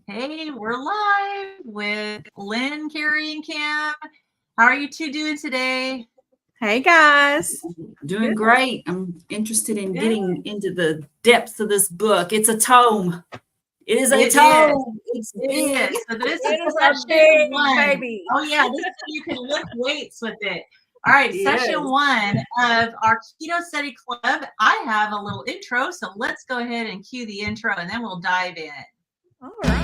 Hey, we're live with Lynn, Carrie, and Kim. How are you two doing today? Hey guys. Doing Good. great. I'm interested in Good. getting into the depths of this book. It's a tome. It is a It is. tome. It's It big. is. So this It is is a session big one. baby. Oh yeah, this is so you can lift weights with it. All right, Yes. session one of our Keto Study Club. I have a little intro, so let's go ahead and cue the intro, and then we'll dive in. All right.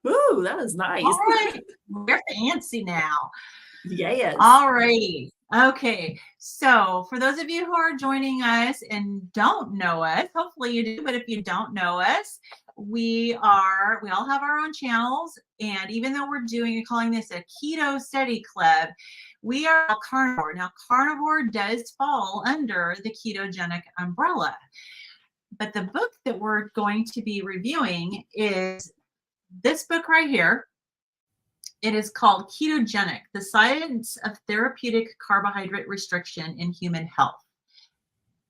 Ooh, that was nice. All right, we're fancy now. Yes. All righty. Okay. So for those of you who are joining us and don't know us, hopefully you do, but if you don't know us, we all have our own channels. And even though we're calling this a Keto Study Club, we are all carnivore. Now, carnivore does fall under the ketogenic umbrella. But the book that we're going to be reviewing is this book right here. It is called Ketogenic, The Science of Therapeutic Carbohydrate Restriction in Human Health.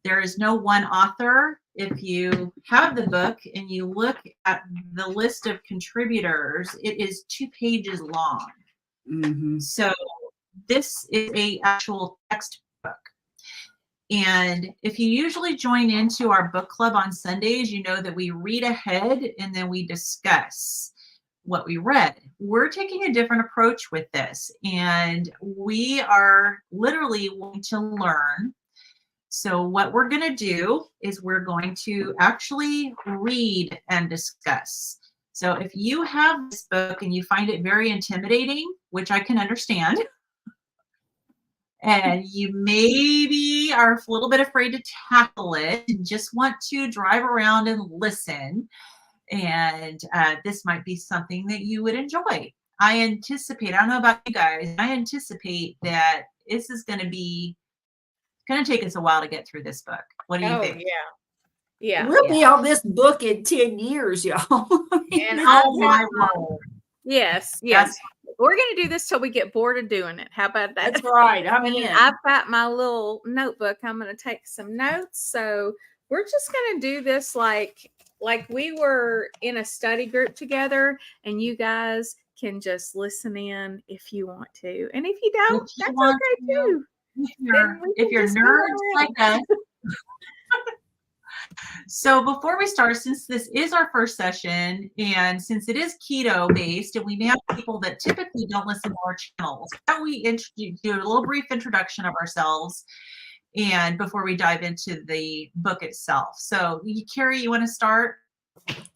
There is no one author. If you have the book and you look at the list of contributors, it is 2 pages long. Mm-hmm. So this is an actual textbook. And if you usually join into our book club on Sundays, you know that we read ahead and then we discuss what we read. We're taking a different approach with this, and we are literally going to learn. So what we're going to do is we're going to actually read and discuss. So if you have this book and you find it very intimidating, which I can understand, and you maybe are a little bit afraid to tackle it and just want to drive around and listen, and this might be something that you would enjoy. I don't know about you guys, I anticipate that this is going to take us a while to get through this book. What do you think? Yeah. We'll be on this book in 10 years, y'all. And Oh my word. Yes. We're going to do this till we get bored of doing it. How about that? That's right. I'm And in. I've got my little notebook. I'm going to take some notes. So we're just going to do this like we were in a study group together, and you guys can just listen in if you want to. And if you don't, that's okay too. If you're nerds like us. So before we start, since this is our first session, and since it is keto based, and we may have people that typically don't listen to our channels, why don't we do a little brief introduction of ourselves, and before we dive into the book itself. So Carrie, you want to start?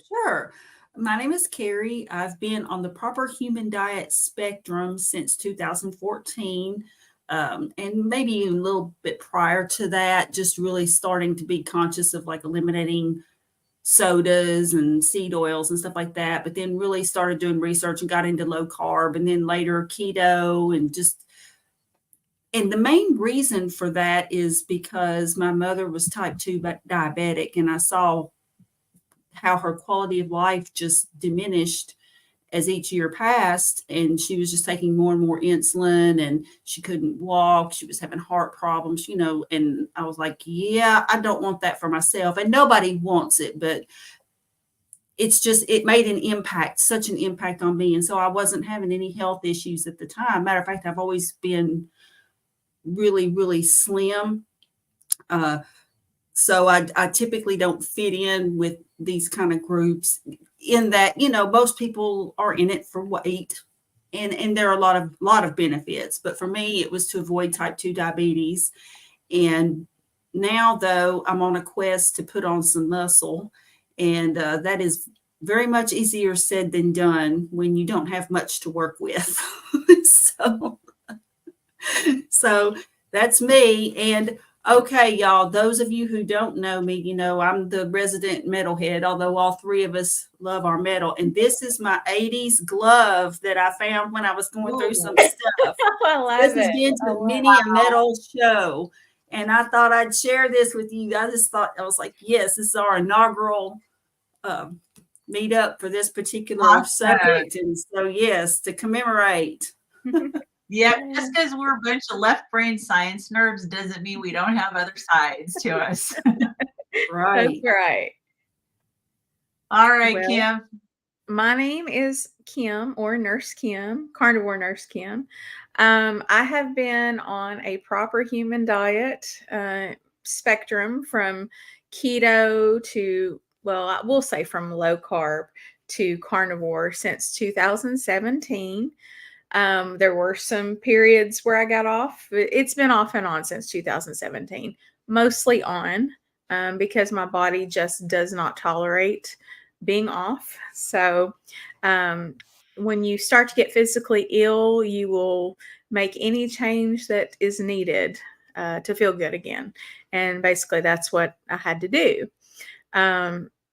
Sure. My name is Carrie. I've been on the proper human diet spectrum since 2014. And maybe even a little bit prior to that, just really starting to be conscious of like eliminating sodas and seed oils and stuff like that. But then really started doing research and got into low carb, and then later keto, and the main reason for that is because my mother was type 2 diabetic, and I saw how her quality of life just diminished as each year passed, and she was just taking more and more insulin, and she couldn't walk. She was having heart problems, and I was like, yeah, I don't want that for myself. And nobody wants it, but it made such an impact on me. And so I wasn't having any health issues at the time. Matter of fact, I've always been really, really slim. So I typically don't fit in with these kind of groups, in that, most people are in it for weight, and there are a lot of benefits. But for me, it was to avoid type 2 diabetes. And now, though, I'm on a quest to put on some muscle, and that is very much easier said than done when you don't have much to work with. So that's me. And Okay, y'all, those of you who don't know me, I'm the resident metalhead, although all three of us love our metal. And this is my 80s glove that I found when I was going through some Ooh, stuff. I This love has it. been I to love many a metal show. And I thought I'd share this with you. I was like, yes, this is our inaugural um, meet up for this particular awesome. subject. And so, yes, to commemorate. Yeah, just because we're a bunch of left brain science nerds doesn't mean we don't have other sides to us. That's Right. right. All right, Well, Kim. my name is Kim, or Nurse Kim, Carnivore Nurse Kim. I have been on a proper human diet spectrum from keto to, well, we'll say from low carb to carnivore since 2017. There were some periods where I got off. It's been off and on since 2017, mostly on because my body just does not tolerate being off. So, when you start to get physically ill, you will make any change that is needed to feel good again. And basically, that's what I had to do.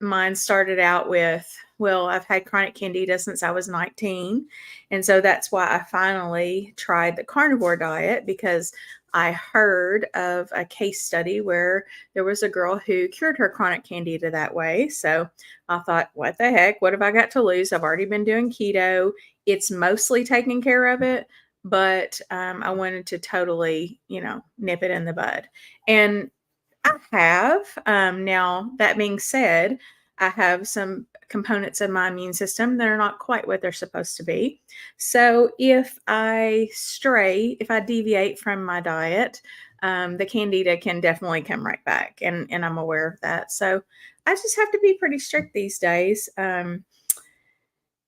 Mine started out with, well, I've had chronic candida since I was 19. And so that's why I finally tried the carnivore diet, because I heard of a case study where there was a girl who cured her chronic candida that way. So I thought, what the heck? What have I got to lose? I've already been doing keto. It's mostly taking care of it, but I wanted to totally, nip it in the bud. And I have. Now, that being said, I have some components of my immune system that are not quite what they're supposed to be. So if I stray, if I deviate from my diet, the candida can definitely come right back, and I'm aware of that. So I just have to be pretty strict these days. And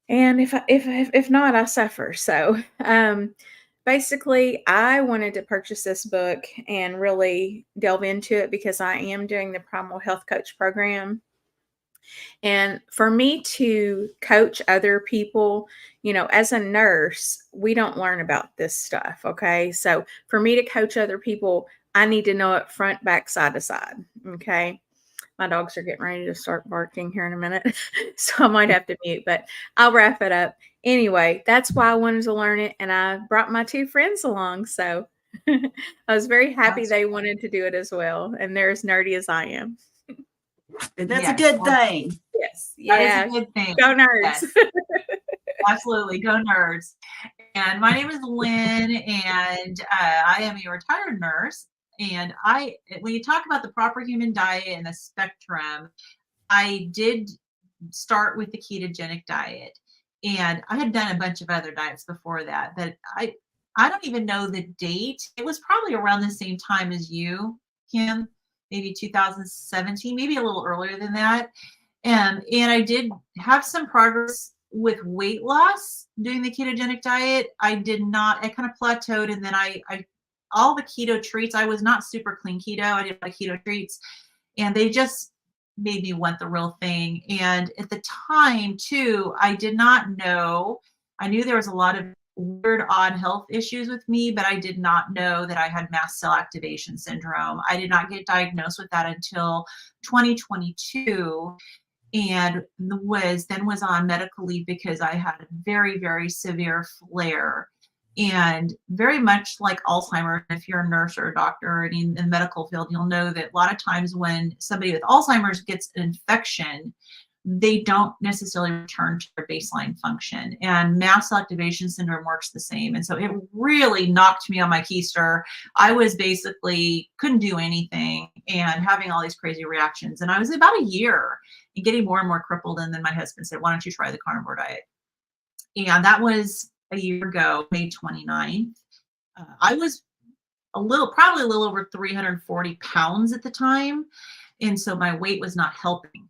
if not, I suffer. So basically, I wanted to purchase this book and really delve into it because I am doing the Primal Health Coach program. And for me to coach other people, as a nurse, we don't learn about this stuff. Okay. So for me to coach other people, I need to know it front, back, side to side. Okay. My dogs are getting ready to start barking here in a minute, so I might have to mute, but I'll wrap it up. Anyway, that's why I wanted to learn it, and I brought my two friends along, so I was very happy That's they wanted to do it as well, and they're as nerdy as I am. And that's a yes, good thing. Yes, that is yeah, a good thing. go nerds. Yes, absolutely. Go nerds. And my name is Lynn, and I am a retired nurse. And when you talk about the proper human diet and the spectrum, I did start with the ketogenic diet, and I had done a bunch of other diets before that. That I don't even know the date. It was probably around the same time as you, Kim, maybe 2017, maybe a little earlier than that. And I did have some progress with weight loss doing the ketogenic diet. I did not. I kind of plateaued, and then I all the keto treats. I was not super clean keto. I did like keto treats, and they just made me want the real thing. And at the time too, I did not know. I knew there was a lot of weird, odd health issues with me, but I did not know that I had mast cell activation syndrome. I did not get diagnosed with that until 2022, and was on medical leave because I had a very, very severe flare. And very much like Alzheimer's, if you're a nurse or a doctor or in the medical field, you'll know that a lot of times when somebody with Alzheimer's gets an infection, they don't necessarily return to their baseline function. And mast cell activation syndrome works the same. And so it really knocked me on my keister. I was basically couldn't do anything and having all these crazy reactions. And I was about a year and getting more and more crippled. And then my husband said, why don't you try the carnivore diet? And that was a year ago, May 29th. I was probably a little over 340 pounds at the time. And so my weight was not helping.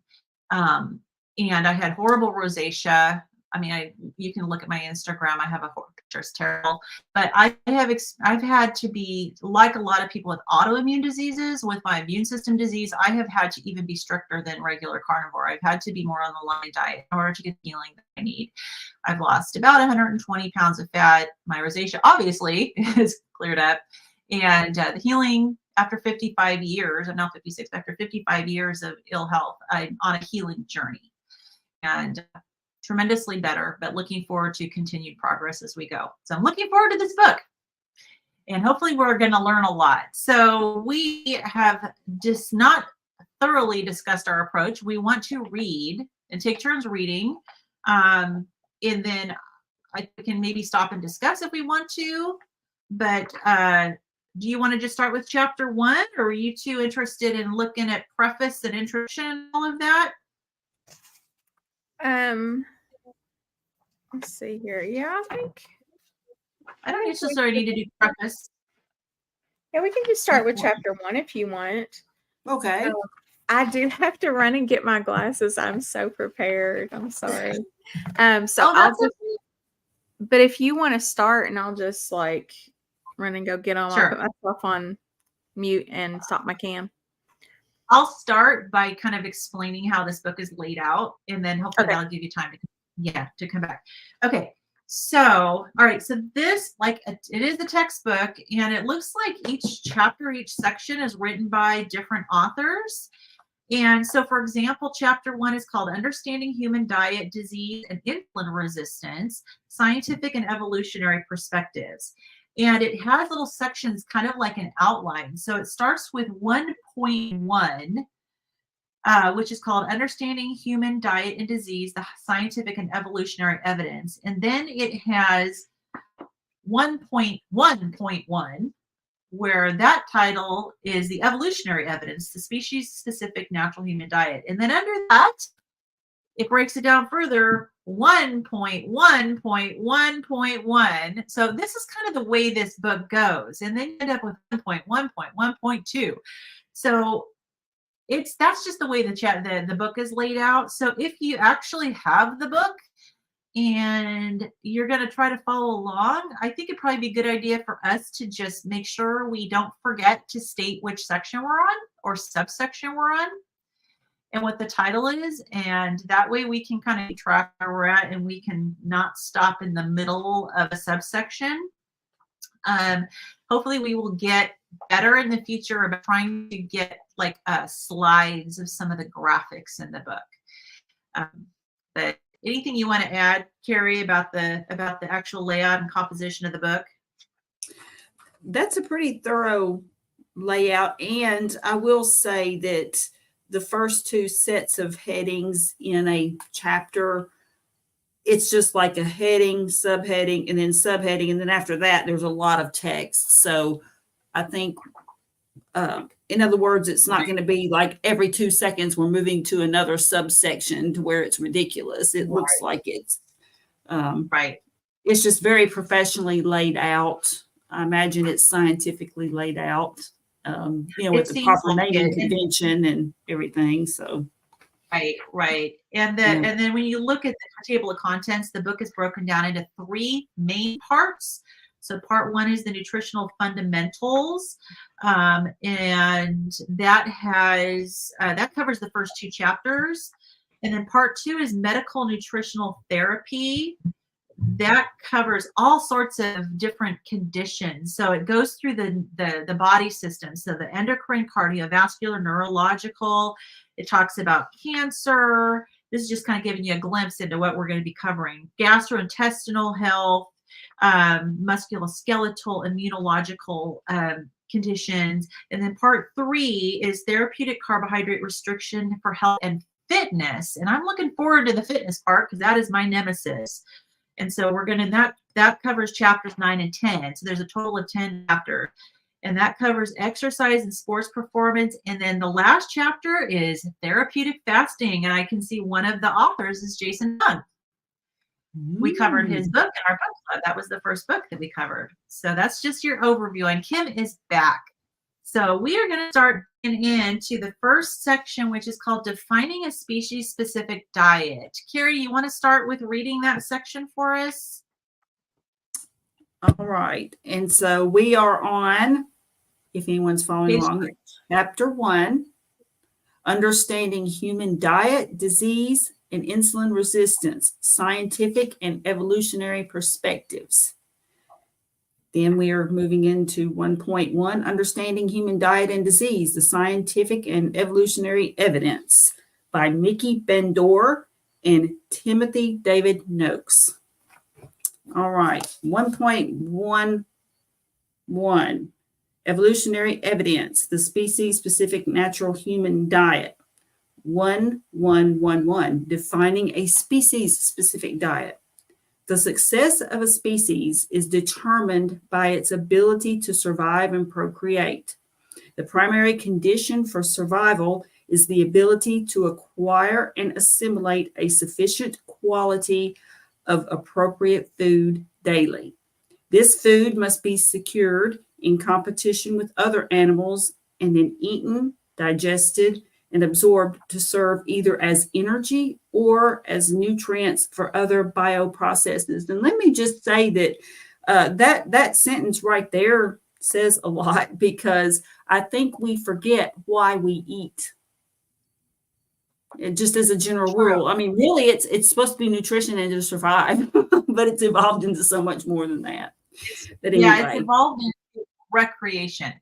And I had horrible rosacea. I mean, you can look at my Instagram. I have a picture, it's terrible. But I've had to be, like a lot of people with autoimmune diseases, with my immune system disease, I have had to even be stricter than regular carnivore. I've had to be more on the line diet in order to get the healing that I need. I've lost about 120 pounds of fat. My rosacea obviously is cleared up. And the healing after 55 years, and now 56, after 55 years of ill health, I'm on a healing journey, and tremendously better, but looking forward to continued progress as we go. So I'm looking forward to this book, and hopefully we're going to learn a lot. So we have just not thoroughly discussed our approach. We want to read and take turns reading, and then I can maybe stop and discuss if we want to, but do you want to just start with chapter 1, or are you two interested in looking at preface and introduction and all of that? Let's see here. Yeah, I don't necessarily need to do preface. yeah, we can just start with chapter 1 if you want. Okay. I do have to run and get my glasses. I'm so prepared. I'm sorry. But if you want to start, and I'll just like run and go get them. Sure. I'll put myself on mute and stop my cam. I'll start by kind of explaining how this book is laid out, and then hopefully Okay. that'll give you time to come back. Okay. So, all right. So this, like, it is a textbook, and it looks like each chapter, each section is written by different authors. And so, for example, chapter 1 is called Understanding Human Diet, Disease, and Insulin Resistance, Scientific and Evolutionary Perspectives. And it has little sections kind of like an outline. So it starts with 1.1, which is called Understanding Human Diet and Disease, the Scientific and Evolutionary Evidence. And then it has 1.1.1, where that title is the evolutionary evidence, the species-specific natural human diet. And then under that, it breaks it down further, 1.1.1.1. So this is kind of the way this book goes. And then you end up with 1.1.1.2. So that's just the way the book is laid out. So if you actually have the book and you're going to try to follow along, I think it'd probably be a good idea for us to just make sure we don't forget to state which section we're on or subsection we're on and what the title is. And that way we can kind of track where we're at, and we can not stop in the middle of a subsection. Hopefully we will get better in the future about trying to get like slides of some of the graphics in the book. But anything you want to add, Carrie, about the actual layout and composition of the book? That's a pretty thorough layout. And I will say that the first 2 sets of headings in a chapter, it's just like a heading, subheading, and then subheading. And then after that, there's a lot of text. So I think, in other words, it's not going to be like every 2 seconds we're moving to another subsection to where it's ridiculous. It looks like it's right. It's just very professionally laid out. I imagine it's scientifically laid out, with the proper naming convention and everything. So, right. And then when you look at the table of contents, the book is broken down into 3 main parts. So part 1 is the nutritional fundamentals, and that covers the first 2 chapters. And then part 2 is medical nutritional therapy. That covers all sorts of different conditions. So it goes through the body system. So the endocrine, cardiovascular, neurological. It talks about cancer. This is just kind of giving you a glimpse into what we're going to be covering. Gastrointestinal health, musculoskeletal, immunological conditions. And then part 3 is therapeutic carbohydrate restriction for health and fitness. And I'm looking forward to the fitness part because that is my nemesis. And so we're going to, that covers chapters 9 and 10. So there's a total of 10 chapters. And that covers exercise and sports performance. And then the last chapter is therapeutic fasting. And I can see one of the authors is Jason Dunn. We covered his book in our book club. That was the first book that we covered. So that's just your overview. And Kim is back. So we are going to start into the first section, which is called Defining a Species-Specific Diet. Carrie, you want to start with reading that section for us? All right. And so we are on, if anyone's following along, chapter 1, Understanding Human Diet, Disease, and Insulin Resistance, Scientific and Evolutionary Perspectives. Then we are moving into 1.1, Understanding Human Diet and Disease, the Scientific and Evolutionary Evidence by Mickey Bendor and Timothy David Noakes. All right, 1.11, Evolutionary Evidence, the Species-Specific Natural Human Diet. 1111, Defining a Species-Specific Diet. The success of a species is determined by its ability to survive and procreate. The primary condition for survival is the ability to acquire and assimilate a sufficient quantity of appropriate food daily. This food must be secured in competition with other animals and then eaten, digested, and absorbed to serve either as energy or as nutrients for other bioprocesses. And let me just say that that sentence right there says a lot, because I think we forget why we eat. Just as a general rule. I mean, really, it's supposed to be nutrition and to survive, but it's evolved into so much more than that. But anyway. Yeah, it's evolved into recreation.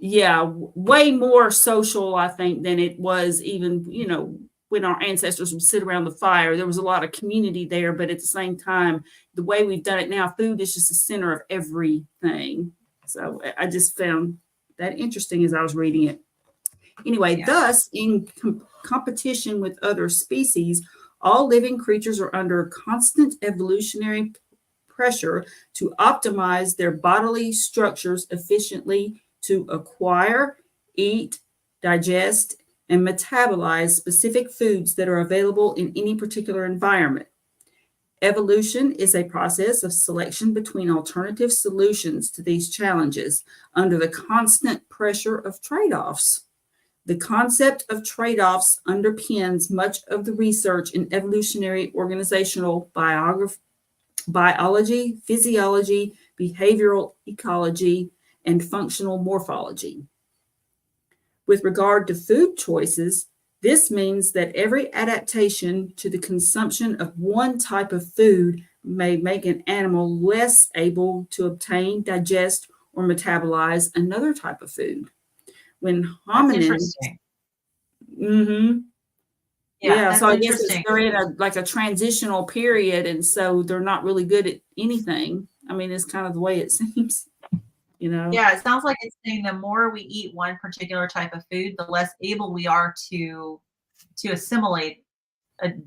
Yeah, way more social, I think, than it was even, when our ancestors would sit around the fire. There was a lot of community there, but at the same time, the way we've done it now, food is just the center of everything. So I just found that interesting as I was reading it. Anyway, thus, in competition with other species, all living creatures are under constant evolutionary pressure to optimize their bodily structures efficiently to acquire, eat, digest, and metabolize specific foods that are available in any particular environment. Evolution is a process of selection between alternative solutions to these challenges under the constant pressure of trade-offs. The concept of trade-offs underpins much of the research in evolutionary organizational biology, physiology, behavioral ecology, and functional morphology. With regard to food choices, this means that every adaptation to the consumption of one type of food may make an animal less able to obtain, digest, or metabolize another type of food. When hominins, so I guess they're in a transitional period, and so they're not really good at anything. I mean, it's kind of the way it seems. Yeah, it sounds like it's saying the more we eat one particular type of food, the less able we are to assimilate other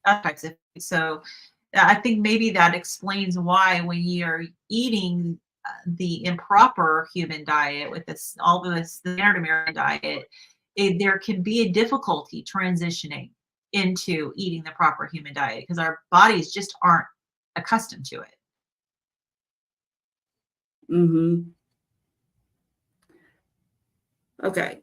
types of food. So I think maybe that explains why when you're eating the improper human diet with all this the standard American diet, there can be a difficulty transitioning into eating the proper human diet because our bodies just aren't accustomed to it. Okay.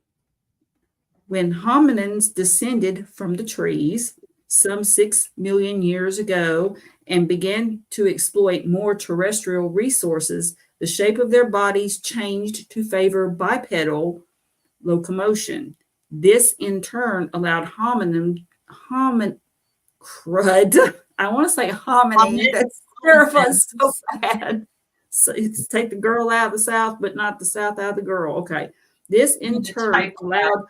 When hominins descended from the trees some 6 million years ago and began to exploit more terrestrial resources, the shape of their bodies changed to favor bipedal locomotion. This in turn allowed crud. I want to say hominin. That's terrifying, so bad. So it's take the girl out of the South, but not the South out of the girl. Okay. This in turn allowed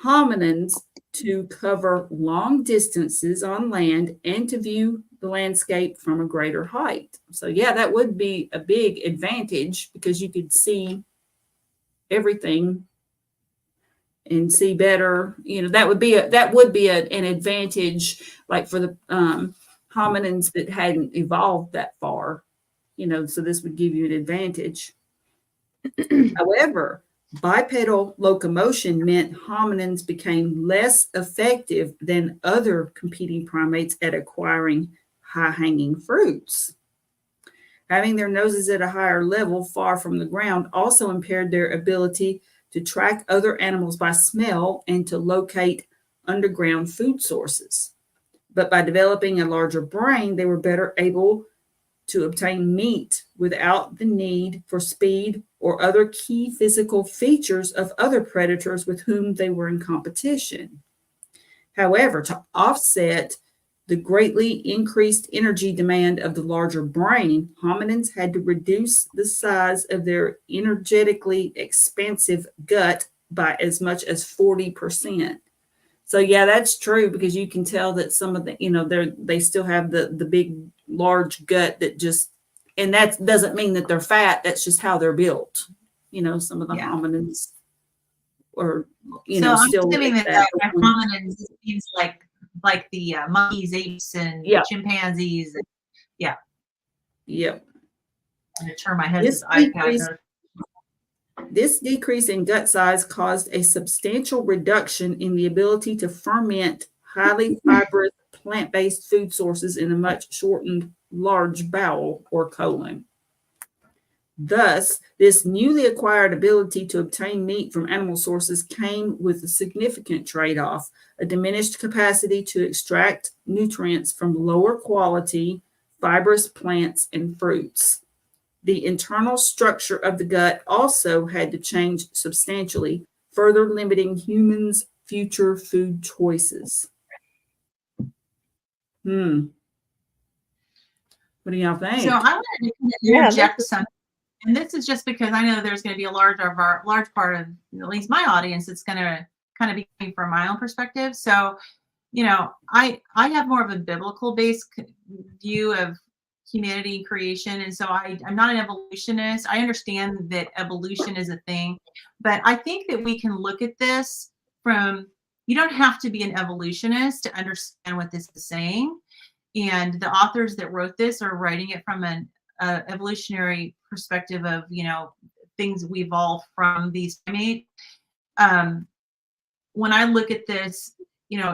hominins to cover long distances on land and to view the landscape from a greater height. So yeah, that would be a big advantage because you could see everything and see better. That would be an advantage, like for the hominins that hadn't evolved that far. So this would give you an advantage. However, bipedal locomotion meant hominins became less effective than other competing primates at acquiring high-hanging fruits. Having their noses at a higher level far from the ground also impaired their ability to track other animals by smell and to locate underground food sources. But by developing a larger brain, they were better able to obtain meat without the need for speed or other key physical features of other predators with whom they were in competition. However, to offset the greatly increased energy demand of the larger brain, hominins had to reduce the size of their energetically expansive gut by as much as 40%. So yeah, that's true, because you can tell that some of the, they still have the big, large gut that just, and that doesn't mean that they're fat. That's just how they're built. Some of the Yeah. hominins are, So I'm still assuming like that that. by hominins means like the monkeys, apes, and Yeah. chimpanzees. Yeah. Yep. I'm going to turn my head to the iPad. This decrease in gut size caused a substantial reduction in the ability to ferment highly fibrous plant-based food sources in a much shortened large bowel or colon. Thus, this newly acquired ability to obtain meat from animal sources came with a significant trade-off, a diminished capacity to extract nutrients from lower quality fibrous plants and fruits. The internal structure of the gut also had to change substantially, further limiting humans' future food choices. What do y'all think? So I wanted to interject something, and this is just because I know there's going to be a large part of at least my audience that's going to kind of be coming from my own perspective. So, I have more of a biblical based view of humanity and creation, and so I'm not an evolutionist. I understand that evolution is a thing, but I think that we can look at this from, you don't have to be an evolutionist to understand what this is saying. And the authors that wrote this are writing it from an evolutionary perspective of, things we evolved from these primates. When I look at this,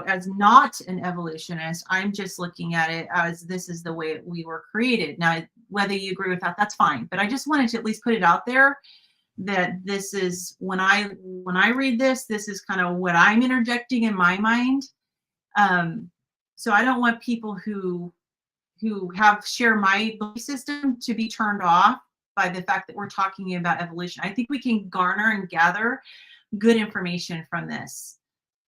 as not an evolutionist, I'm just looking at it as this is the way we were created. Now, whether you agree with that, that's fine. But I just wanted to at least put it out there that this is, when I read this is kind of what I'm interjecting in my mind. So I don't want people who share my belief system to be turned off by the fact that we're talking about evolution. I think we can garner and gather good information from this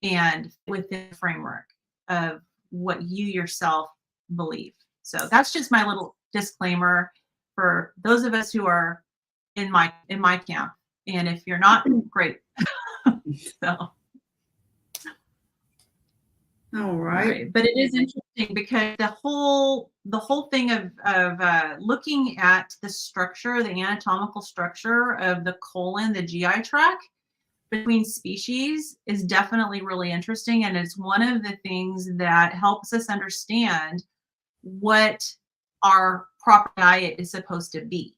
and within the framework of what you yourself believe. So that's just my little disclaimer for those of us who are in my camp. And if you're not, great. So. All right. But it is interesting because the whole thing of looking at the structure, the anatomical structure of the colon, the GI tract between species is definitely really interesting. And it's one of the things that helps us understand what our proper diet is supposed to be.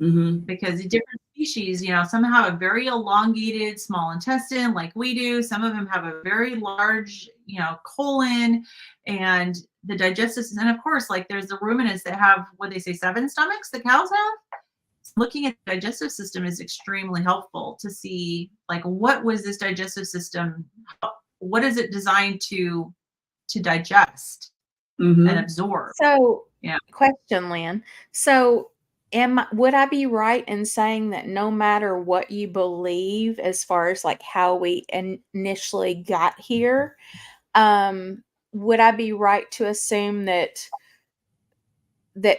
Mm-hmm. Because the different species, some have a very elongated small intestine like we do. Some of them have a very large, colon, and the digestive system. And of course, like there's the ruminants that have, what they say, 7 stomachs that cows have. Looking at the digestive system is extremely helpful to see, like, what was this digestive system? What is it designed to digest and absorb? So, yeah. Question, Lynn. So, would I be right in saying that no matter what you believe as far as like how we initially got here, would I be right to assume that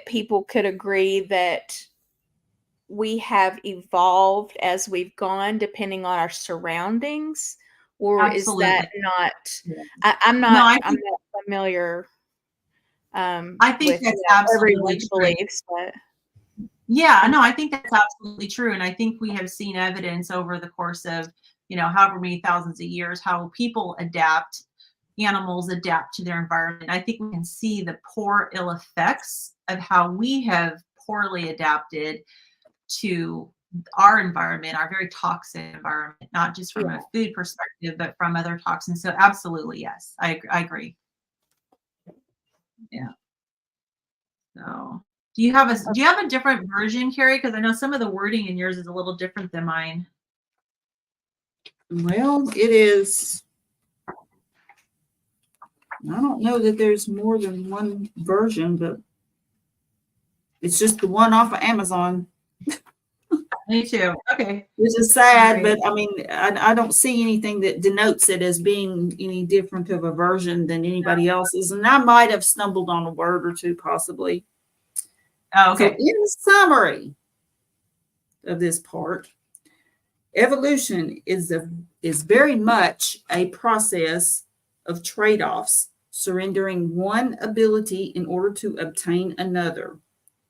people could agree that we have evolved as we've gone depending on our surroundings? Or Absolutely. is that not? Yeah. I'm not familiar. I think that's absolutely true. Beliefs, but yeah, no, I think that's absolutely true. And I think we have seen evidence over the course of, however many thousands of years, how people adapt, animals adapt to their environment. I think we can see the poor ill effects of how we have poorly adapted to our environment, our very toxic environment, not just from a food perspective, but from other toxins. So absolutely, yes, I agree. Yeah. So do you have a different version, Carrie? Because I know some of the wording in yours is a little different than mine. Well, it is. I don't know that there's more than one version, but it's just the one off of Amazon. Me too. Okay. Which is sad, Right. but I mean, I don't see anything that denotes it as being any different of a version than anybody else's. And I might have stumbled on a word or two, possibly. Oh, So, okay. in summary of this part, evolution is very much a process of trade-offs, surrendering one ability in order to obtain another.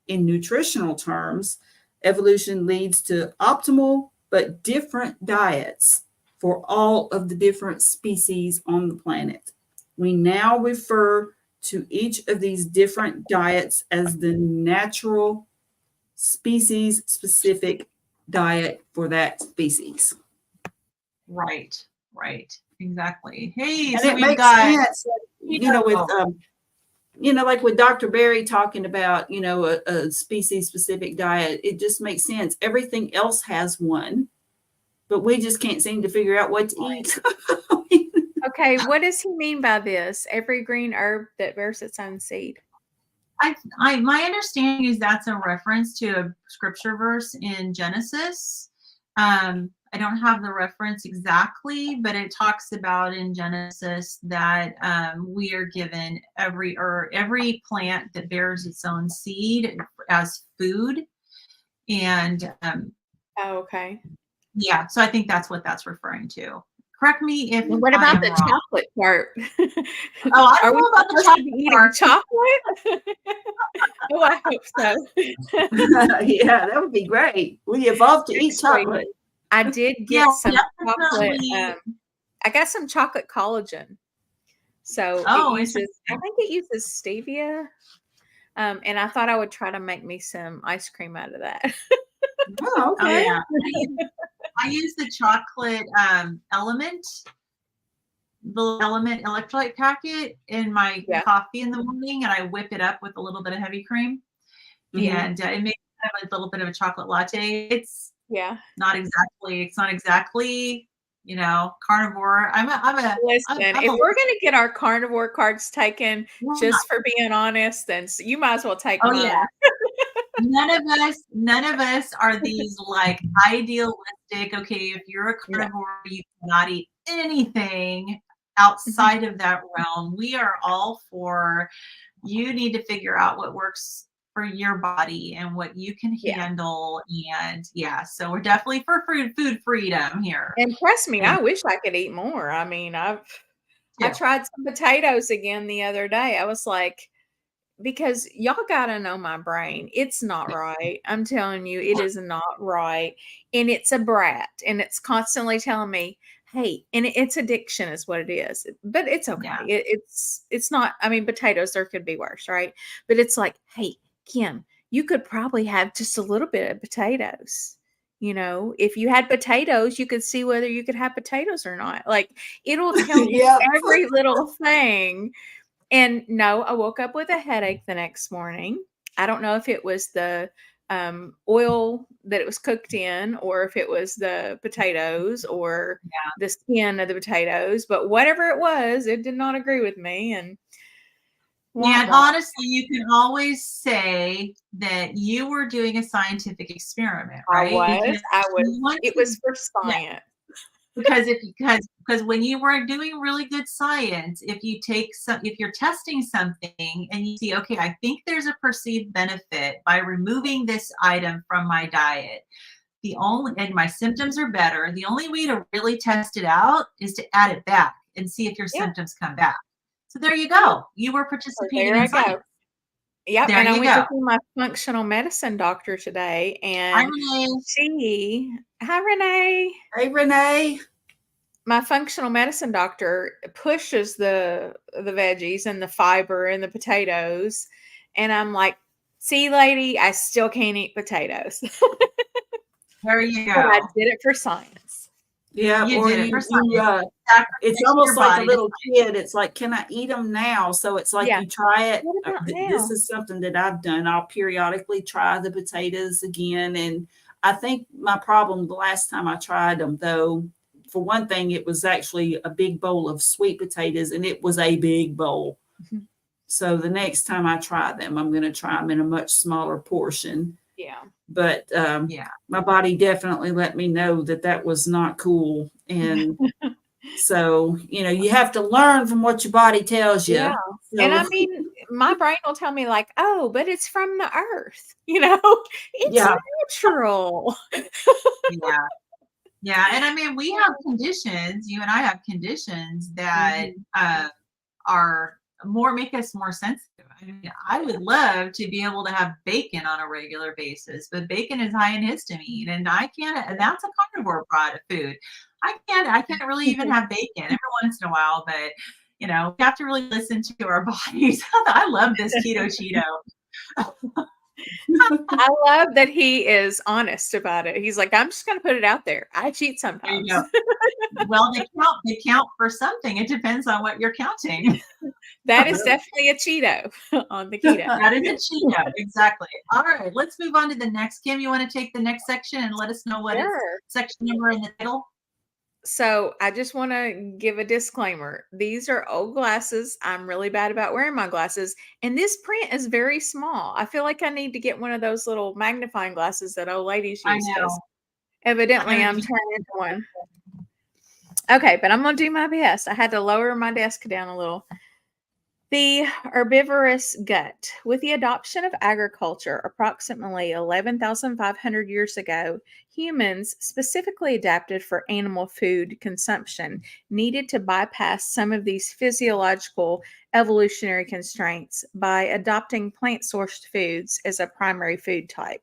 In nutritional terms, evolution leads to optimal but different diets for all of the different species on the planet. We now refer to each of these different diets as the natural species specific diet for that species. Right. Right. Exactly. Hey, And so it we've makes got sense, with Dr. Berry talking about, a species specific diet, it just makes sense. Everything else has one, but we just can't seem to figure out what to eat. Okay, what does he mean by this? Every green herb that bears its own seed. my understanding is that's a reference to a scripture verse in Genesis. I don't have the reference exactly, but it talks about in Genesis that we are given every plant that bears its own seed as food. And Oh, okay. yeah, so I think that's what that's referring to. Correct me if And what I about am the wrong. chocolate part? Oh, I Are don't we know about the supposed to be eating part. chocolate? Oh, I hope so. Yeah, that would be great. We evolved to eat Actually, chocolate. I did Yeah, get some chocolate. definitely. I got some chocolate collagen. So Oh, I interesting. think it uses stevia. And I thought I would try to make me some ice cream out of that. Oh, Oh okay. yeah. I use the chocolate element, the element electrolyte packet in my Yeah. coffee in the morning, and I whip it up with a little bit of heavy cream, and it makes a little bit of a chocolate latte. It's Yeah. not exactly, carnivore. Listen, if we're going to get our carnivore cards taken, Yeah. just for being honest, then you might as well take Oh mine. yeah. None of us are these like idealistic. Okay, if you're a carnivore, you cannot eat anything outside of that realm. We are all for, you need to figure out what works for your body and what you can handle. And so we're definitely for food freedom here. And trust me, I wish I could eat more. I mean, I tried some potatoes again the other day. I was like, because y'all got to know my brain. It's not right. I'm telling you, it is not right. And it's a brat, and it's constantly telling me, hey, and it's addiction is what it is. But it's okay. Yeah. It's not, I mean, potatoes, there could be worse, right? But it's like, hey, Kim, you could probably have just a little bit of potatoes. If you had potatoes, you could see whether you could have potatoes or not. Like, it'll tell you every little thing. And no, I woke up with a headache the next morning. I don't know if it was the oil that it was cooked in, or if it was the potatoes, or the skin of the potatoes, but whatever it was, it did not agree with me. And honestly, you can always say that you were doing a scientific experiment, right? It was for science. Because when you were doing really good science, if you're testing something and you see, okay, I think there's a perceived benefit by removing this item from my diet, and my symptoms are better, the only way to really test it out is to add it back and see if your symptoms come back. So there you go. You were participating in science. Yep. There And I you went go. to see my functional medicine doctor today, and Hi, Renee. Hi, Renee. Hey, Renee. My functional medicine doctor pushes the veggies and the fiber and the potatoes. And I'm like, see, lady, I still can't eat potatoes. There you go. But I did it for science. Yeah, You did it for science. It's almost like a little kid. It's like, can I eat them now? So it's like you try it. What about now? This is something that I've done. I'll periodically try the potatoes again. And I think my problem the last time I tried them, though, for one thing, it was actually a big bowl of sweet potatoes, and it was a big bowl. So the next time I try them, I'm going to try them in a much smaller portion. Yeah. but Yeah. my body definitely let me know that that was not cool. And so, you have to learn from what your body tells Yeah. you. And So, I mean, my brain will tell me like, oh, but it's from the earth, it's yeah. natural. Yeah. Yeah. And I mean, we have conditions, you and I have conditions that Mhm. are make us more sensitive. I mean, I would love to be able to have bacon on a regular basis, but bacon is high in histamine, and I can't. And that's a carnivore product food. I can't really even have bacon every once in a while, but we have to really listen to our bodies. I love this keto Cheeto. I love that he is honest about it. He's like, I'm just going to put it out there. I cheat There you sometimes. go. Well, they count for something. It depends on what you're counting. That is definitely a Cheeto on the keto. That is a Cheeto, exactly. All right, let's move on to the next. Kim, you want to take the next section and let us know what its Sure. section number in the title? So I just want to give a disclaimer. These are old glasses. I'm really bad about wearing my glasses. And this print is very small. I feel like I need to get one of those little magnifying glasses that old ladies I use because know. evidently I I'm know. turning into one. Okay, but I'm going to do my best. I had to lower my desk down a little. The herbivorous gut. With the adoption of agriculture approximately 11,500 years ago, humans, specifically adapted for animal food consumption, needed to bypass some of these physiological evolutionary constraints by adopting plant sourced foods as a primary food type.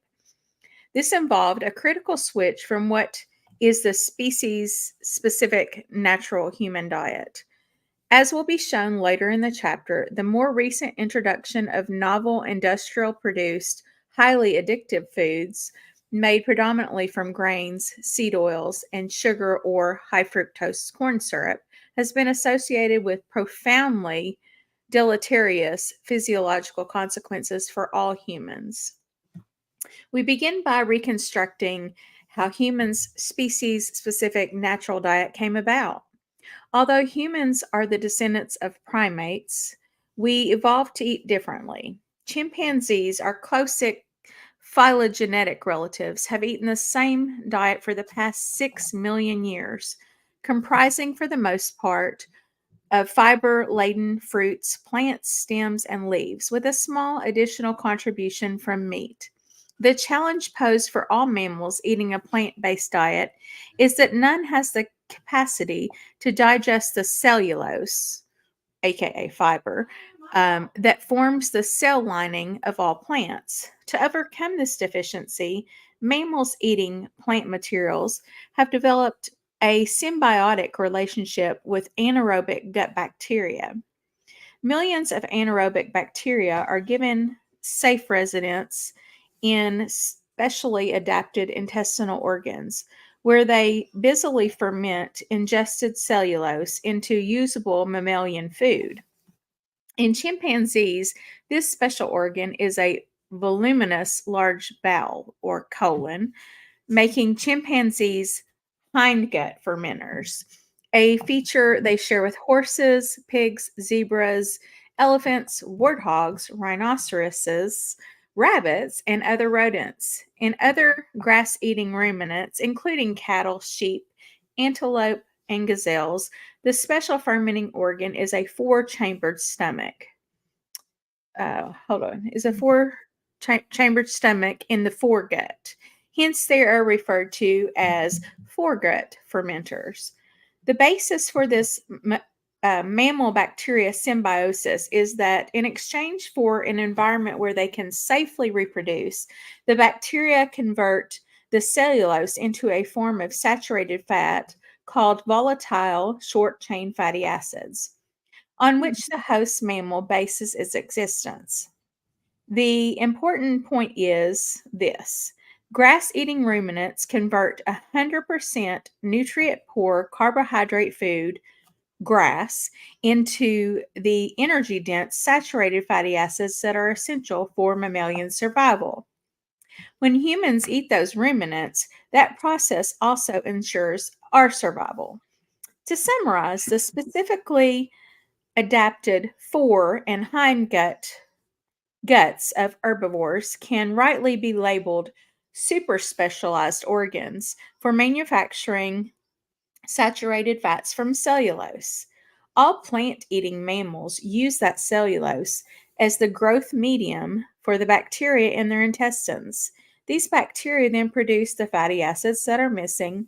This involved a critical switch from what is the species specific natural human diet. As will be shown later in the chapter, the more recent introduction of novel industrial produced, highly addictive foods made predominantly from grains, seed oils, and sugar or high fructose corn syrup has been associated with profoundly deleterious physiological consequences for all humans. We begin by reconstructing how humans' species specific natural diet came about. Although humans are the descendants of primates, we evolved to eat differently. Chimpanzees, our closest phylogenetic relatives, have eaten the same diet for the past 6 million years, comprising for the most part of fiber laden fruits, plants, stems, and leaves, with a small additional contribution from meat. The challenge posed for all mammals eating a plant based diet is that none has the capacity to digest the cellulose, aka fiber, that forms the cell lining of all plants. To overcome this deficiency, mammals eating plant materials have developed a symbiotic relationship with anaerobic gut bacteria. Millions of anaerobic bacteria are given safe residence in specially adapted intestinal organs, where they busily ferment ingested cellulose into usable mammalian food. In chimpanzees, this special organ is a voluminous large bowel or colon, making chimpanzees hindgut fermenters, a feature they share with horses, pigs, zebras, elephants, warthogs, rhinoceroses, rabbits, and other rodents. In other grass eating ruminants, including cattle, sheep, antelope, and gazelles, the special fermenting organ is a four-chambered stomach. Is a four-chambered stomach in the foregut. Hence, they are referred to as foregut fermenters. The basis for this mammal bacteria symbiosis is that in exchange for an environment where they can safely reproduce, the bacteria convert the cellulose into a form of saturated fat called volatile short chain fatty acids, on which the host mammal bases its existence. The important point is this: grass eating ruminants convert 100% nutrient poor carbohydrate food, grass, into the energy dense saturated fatty acids that are essential for mammalian survival. When humans eat those ruminants, that process also ensures our survival. To summarize, the specifically adapted fore and hindgut guts of herbivores can rightly be labeled super specialized organs for manufacturing saturated fats from cellulose. All plant-eating mammals use that cellulose as the growth medium for the bacteria in their intestines. These bacteria then produce the fatty acids that are missing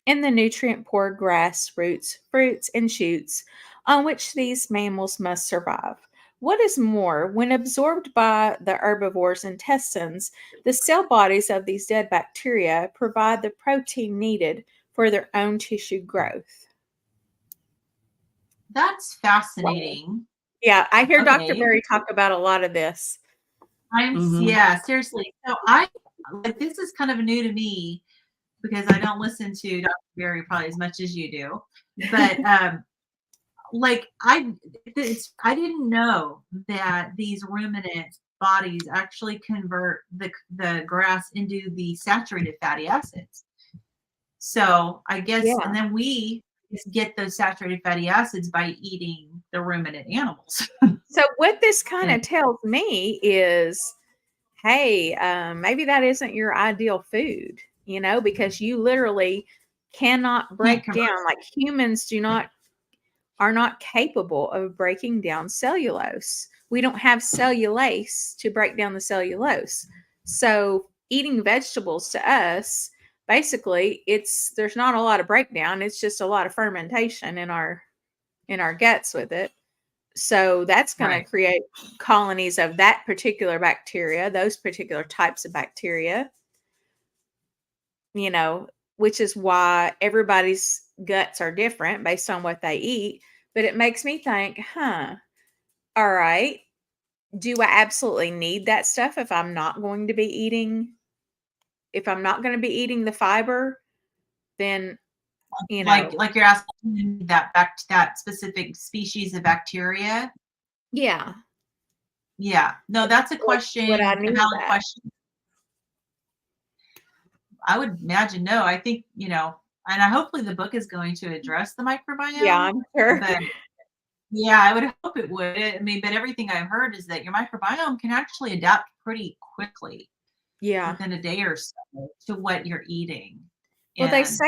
in the nutrient-poor grass, roots, fruits, and shoots on which these mammals must survive. What is more, when absorbed by the herbivore's intestines, the cell bodies of these dead bacteria provide the protein needed for their own tissue growth. That's fascinating. Yeah, I hear Dr. Okay. Berry talk about a lot of this. Yeah, seriously. So this is kind of new to me because I don't listen to Dr. Berry probably as much as you do. But I didn't know that these ruminant bodies actually convert the grass into the saturated fatty acids. So I guess, Yeah. and then we just get those saturated fatty acids by eating the ruminant animals. So what this kind of tells me is, hey, maybe that isn't your ideal food, because you literally cannot break down, like humans are not capable of breaking down cellulose. We don't have cellulase to break down the cellulose. So eating vegetables to us, basically, there's not a lot of breakdown. It's just a lot of fermentation in our guts with it. So that's going to create colonies of that particular bacteria, those particular types of bacteria, which is why everybody's guts are different based on what they eat. But it makes me think, all right, do I absolutely need that stuff if I'm not going to be eating the fiber? Then, like you're asking that specific species of bacteria. Yeah. Yeah. No, that's a question. Would I need valid that? question. I would imagine no. I think, and hopefully the book is going to address the microbiome. Yeah, I'm sure. But yeah, I would hope it would. But everything I've heard is that your microbiome can actually adapt pretty quickly. Yeah. Within a day or so to what you're eating. Well, they say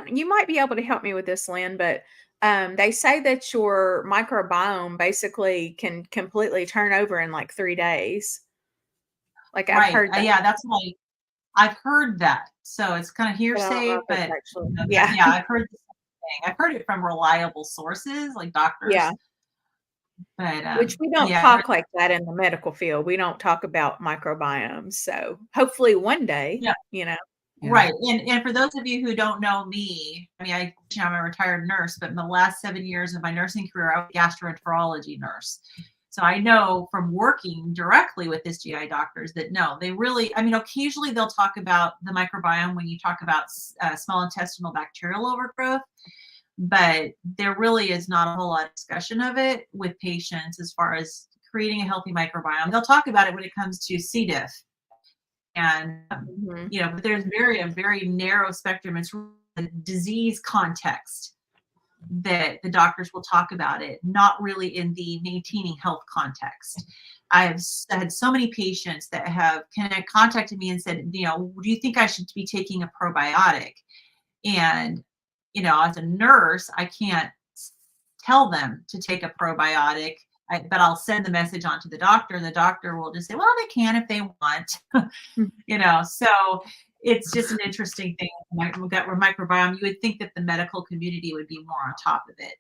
you might be able to help me with this, Lynn, but they say that your microbiome basically can completely turn over in like 3 days. Like I've heard that. Yeah, that's why I've heard that. So it's kind of hearsay, but actually, yeah, I've heard the same thing. I've heard it from reliable sources like doctors. Yeah. But which we don't talk like that in the medical field. We don't talk about microbiomes. So hopefully one day, Right. And for those of you who don't know me, I'm a retired nurse, but in the last 7 years of my nursing career, I was a gastroenterology nurse. So I know from working directly with this GI doctors that no, they really, occasionally they'll talk about the microbiome when you talk about small intestinal bacterial overgrowth, but there really is not a whole lot of discussion of it with patients as far as creating a healthy microbiome. They'll talk about it when it comes to C. diff. And, but there's a very narrow spectrum. It's a disease context that the doctors will talk about it, not really in the maintaining health context. I've had so many patients that have contacted me and said, do you think I should be taking a probiotic? And, as a nurse, I can't tell them to take a probiotic. But I'll send the message on to the doctor, and the doctor will just say, well, they can if they want, so it's just an interesting thing. Gut microbiome, you would think that the medical community would be more on top of it.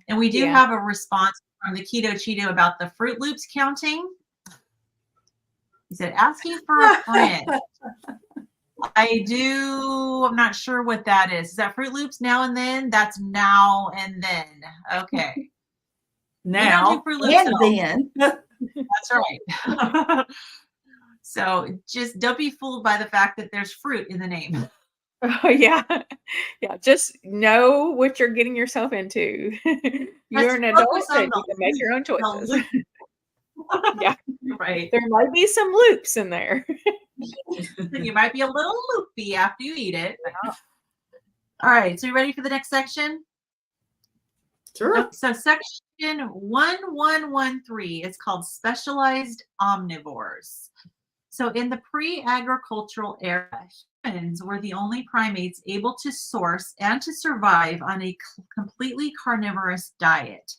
And we do have a response from the Keto Cheeto about the Fruit Loops counting. He said, asking for a friend. I'm not sure what that is. Is that Fruit Loops now and then? That's now and then. Okay. Now and then. That's right. So just don't be fooled by the fact that there's fruit in the name. Oh, yeah. Yeah. Just know what you're getting yourself into. You're an adult and you can make your own choices. Yeah. Right. There might be some loops in there. You might be a little loopy after you eat it. All right. So you ready for the next section? Sure. So section 1113 is called specialized omnivores. So in the pre-agricultural era, humans were the only primates able to source and to survive on a completely carnivorous diet.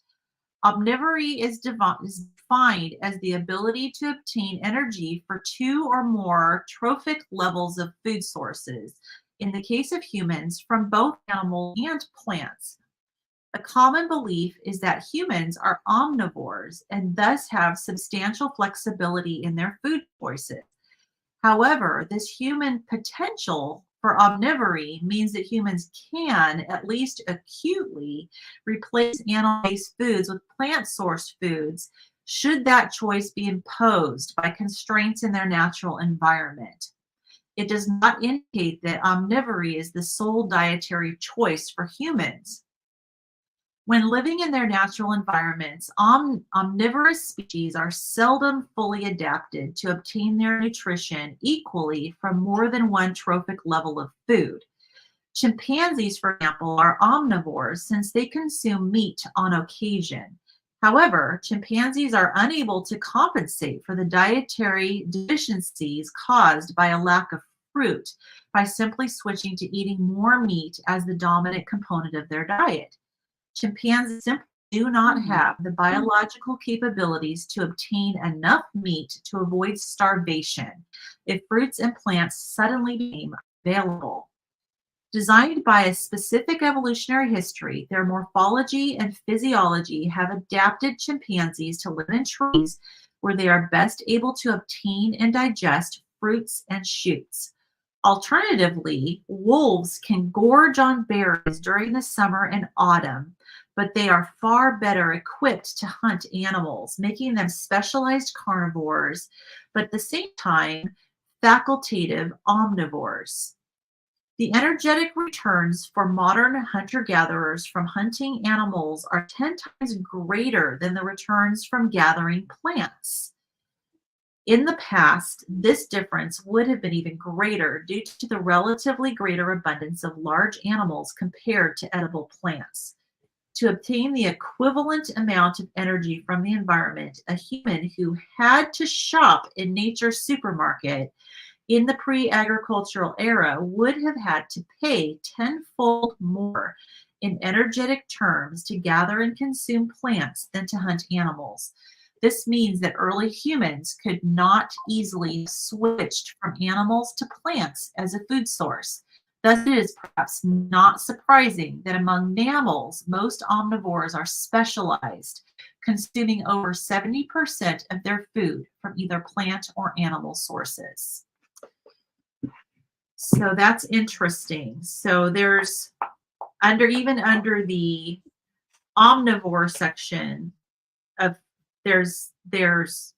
Omnivory is defined as the ability to obtain energy for two or more trophic levels of food sources, in the case of humans, from both animal and plants. A common belief is that humans are omnivores and thus have substantial flexibility in their food choices. However, this human potential for omnivory means that humans can, at least acutely, replace animal-based foods with plant-sourced foods should that choice be imposed by constraints in their natural environment. It does not indicate that omnivory is the sole dietary choice for humans. When living in their natural environments, omnivorous species are seldom fully adapted to obtain their nutrition equally from more than one trophic level of food. Chimpanzees, for example, are omnivores since they consume meat on occasion. However, chimpanzees are unable to compensate for the dietary deficiencies caused by a lack of fruit by simply switching to eating more meat as the dominant component of their diet. Chimpanzees simply do not have the biological capabilities to obtain enough meat to avoid starvation if fruits and plants suddenly became available. Designed by a specific evolutionary history, their morphology and physiology have adapted chimpanzees to live in trees where they are best able to obtain and digest fruits and shoots. Alternatively, wolves can gorge on berries during the summer and autumn, but they are far better equipped to hunt animals, making them specialized carnivores, but at the same time, facultative omnivores. The energetic returns for modern hunter-gatherers from hunting animals are 10 times greater than the returns from gathering plants. In the past, this difference would have been even greater due to the relatively greater abundance of large animals compared to edible plants. To obtain the equivalent amount of energy from the environment, a human who had to shop in nature's supermarket in the pre-agricultural era would have had to pay tenfold more in energetic terms to gather and consume plants than to hunt animals. This means that early humans could not easily have switched from animals to plants as a food source. Thus, it is perhaps not surprising that among mammals, most omnivores are specialized, consuming over 70% of their food from either plant or animal sources. So that's interesting. So there's even under the omnivore section of there's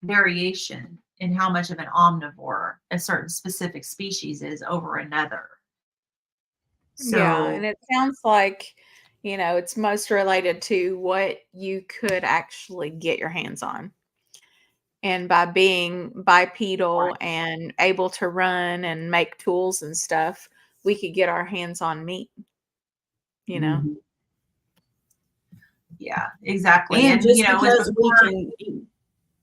variation in how much of an omnivore a certain specific species is over another. Yeah, So and it sounds like, it's most related to what you could actually get your hands on. And by being bipedal and able to run and make tools and stuff, we could get our hands on meat, you know? Mhm. yeah, exactly. And And just it was because we before. can eat,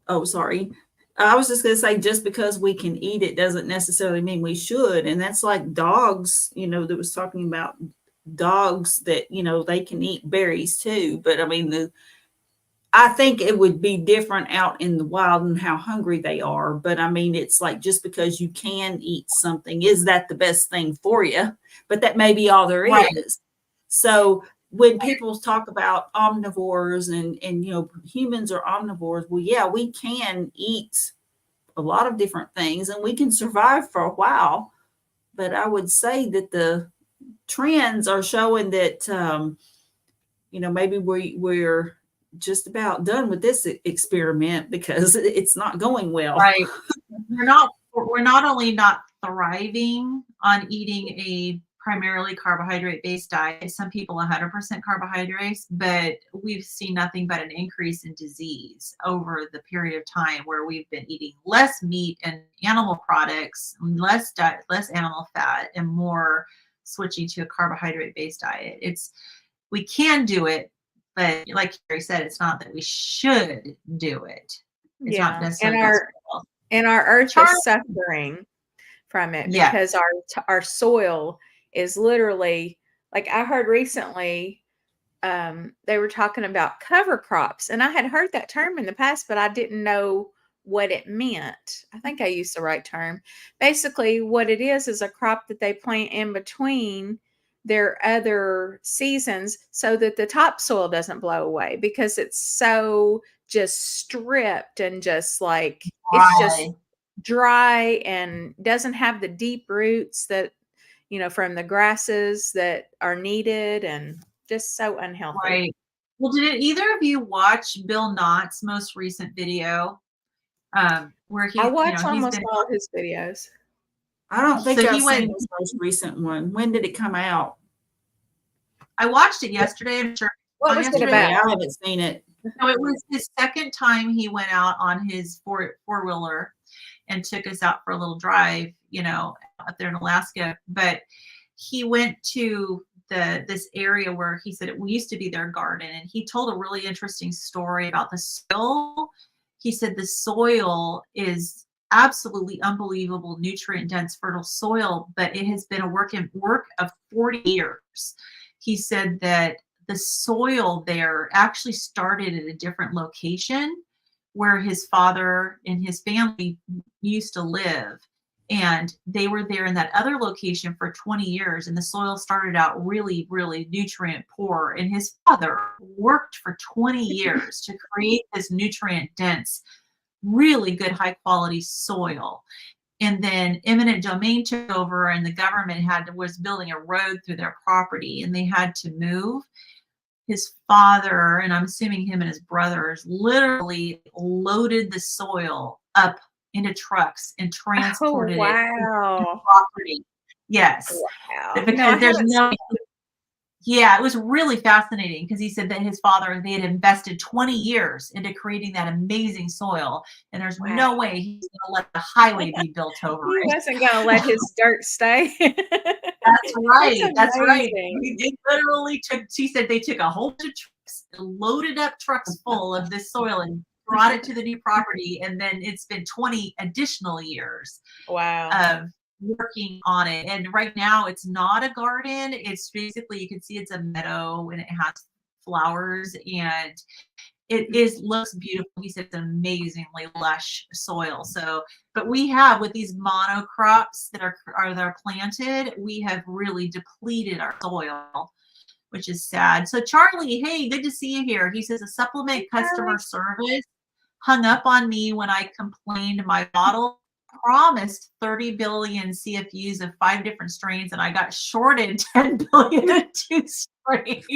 oh, sorry. I was just going to say, just because we can eat it doesn't necessarily mean we should. And that's like dogs, that was talking about dogs that, they can eat berries too. But I mean, I think it would be different out in the wild and how hungry they are. But I mean, it's like just because you can eat something, is that the best thing for you? But that may be all there Right. is. So when people talk about omnivores and humans are omnivores, well, yeah, we can eat a lot of different things and we can survive for a while. But I would say that the trends are showing that maybe we're just about done with this experiment because it's not going well. Right. We're not only not thriving on eating a primarily carbohydrate-based diet, some people 100% carbohydrates, but we've seen nothing but an increase in disease over the period of time where we've been eating less meat and animal products, less animal fat, and more switching to a carbohydrate-based diet. We can do it, but like Carrie said, it's not that we should do it. It's not Yeah. And necessarily good for health. And our earth Charlie, is suffering from it yes, because our soil is literally, like I heard recently, they were talking about cover crops, and I had heard that term in the past, but I didn't know what it meant. I think I used the right term. Basically, what it is a crop that they plant in between their other seasons so that the topsoil doesn't blow away, because it's so just stripped and just like it's just right, dry and doesn't have the deep roots that, from the grasses that are needed, and just so unhealthy. right. Well, did either of you watch Bill Knott's most recent video? Where I he's watch he's almost been, all his videos. I don't so think he I've went, seen his most recent one. When did it come out? I watched it yesterday. I'm sure What on was it yesterday. Okay, about? I haven't seen it. So it was his second time he went out on his four-wheeler and took us out for a little drive, up there in Alaska. But he went to this area where he said it used to be their garden, and he told a really interesting story about the soil. He said the soil is absolutely unbelievable, nutrient dense, fertile soil, but it has been a work of 40 years. He said that the soil there actually started at a different location where his father and his family used to live. And they were there in that other location for 20 years. And the soil started out really, really nutrient poor. And his father worked for 20 years to create this nutrient dense, really good, high quality soil. And then eminent domain took over, and the government was building a road through their property, and they had to move. His father, and I'm assuming him and his brothers, literally loaded the soil up into trucks and Oh, transported it to the wow. property. Yes, Wow. No, I because there's haven't no, seen it. yeah, it was really fascinating because he said that his father, they had invested 20 years into creating that amazing soil, and there's Wow. no way he's going to let the highway be built over He it. wasn't going to let his dirt stay. That's right. That's right. Amazing. They literally took, she said they took a whole bunch of trucks, loaded up trucks full of this soil and brought it to the new property. And then it's been 20 additional years Wow. of working on it. And right now it's not a garden. It's basically, you can see it's a meadow and it has flowers, and it looks beautiful. He said it's amazingly lush soil. So, but we have, with these monocrops that are planted, we have really depleted our soil, which is sad. So Charlie, hey, good to see you here. He says a supplement customer service hung up on me when I complained my bottle promised 30 billion CFUs of 5 different strains, and I got shorted 10 billion in 2 strains.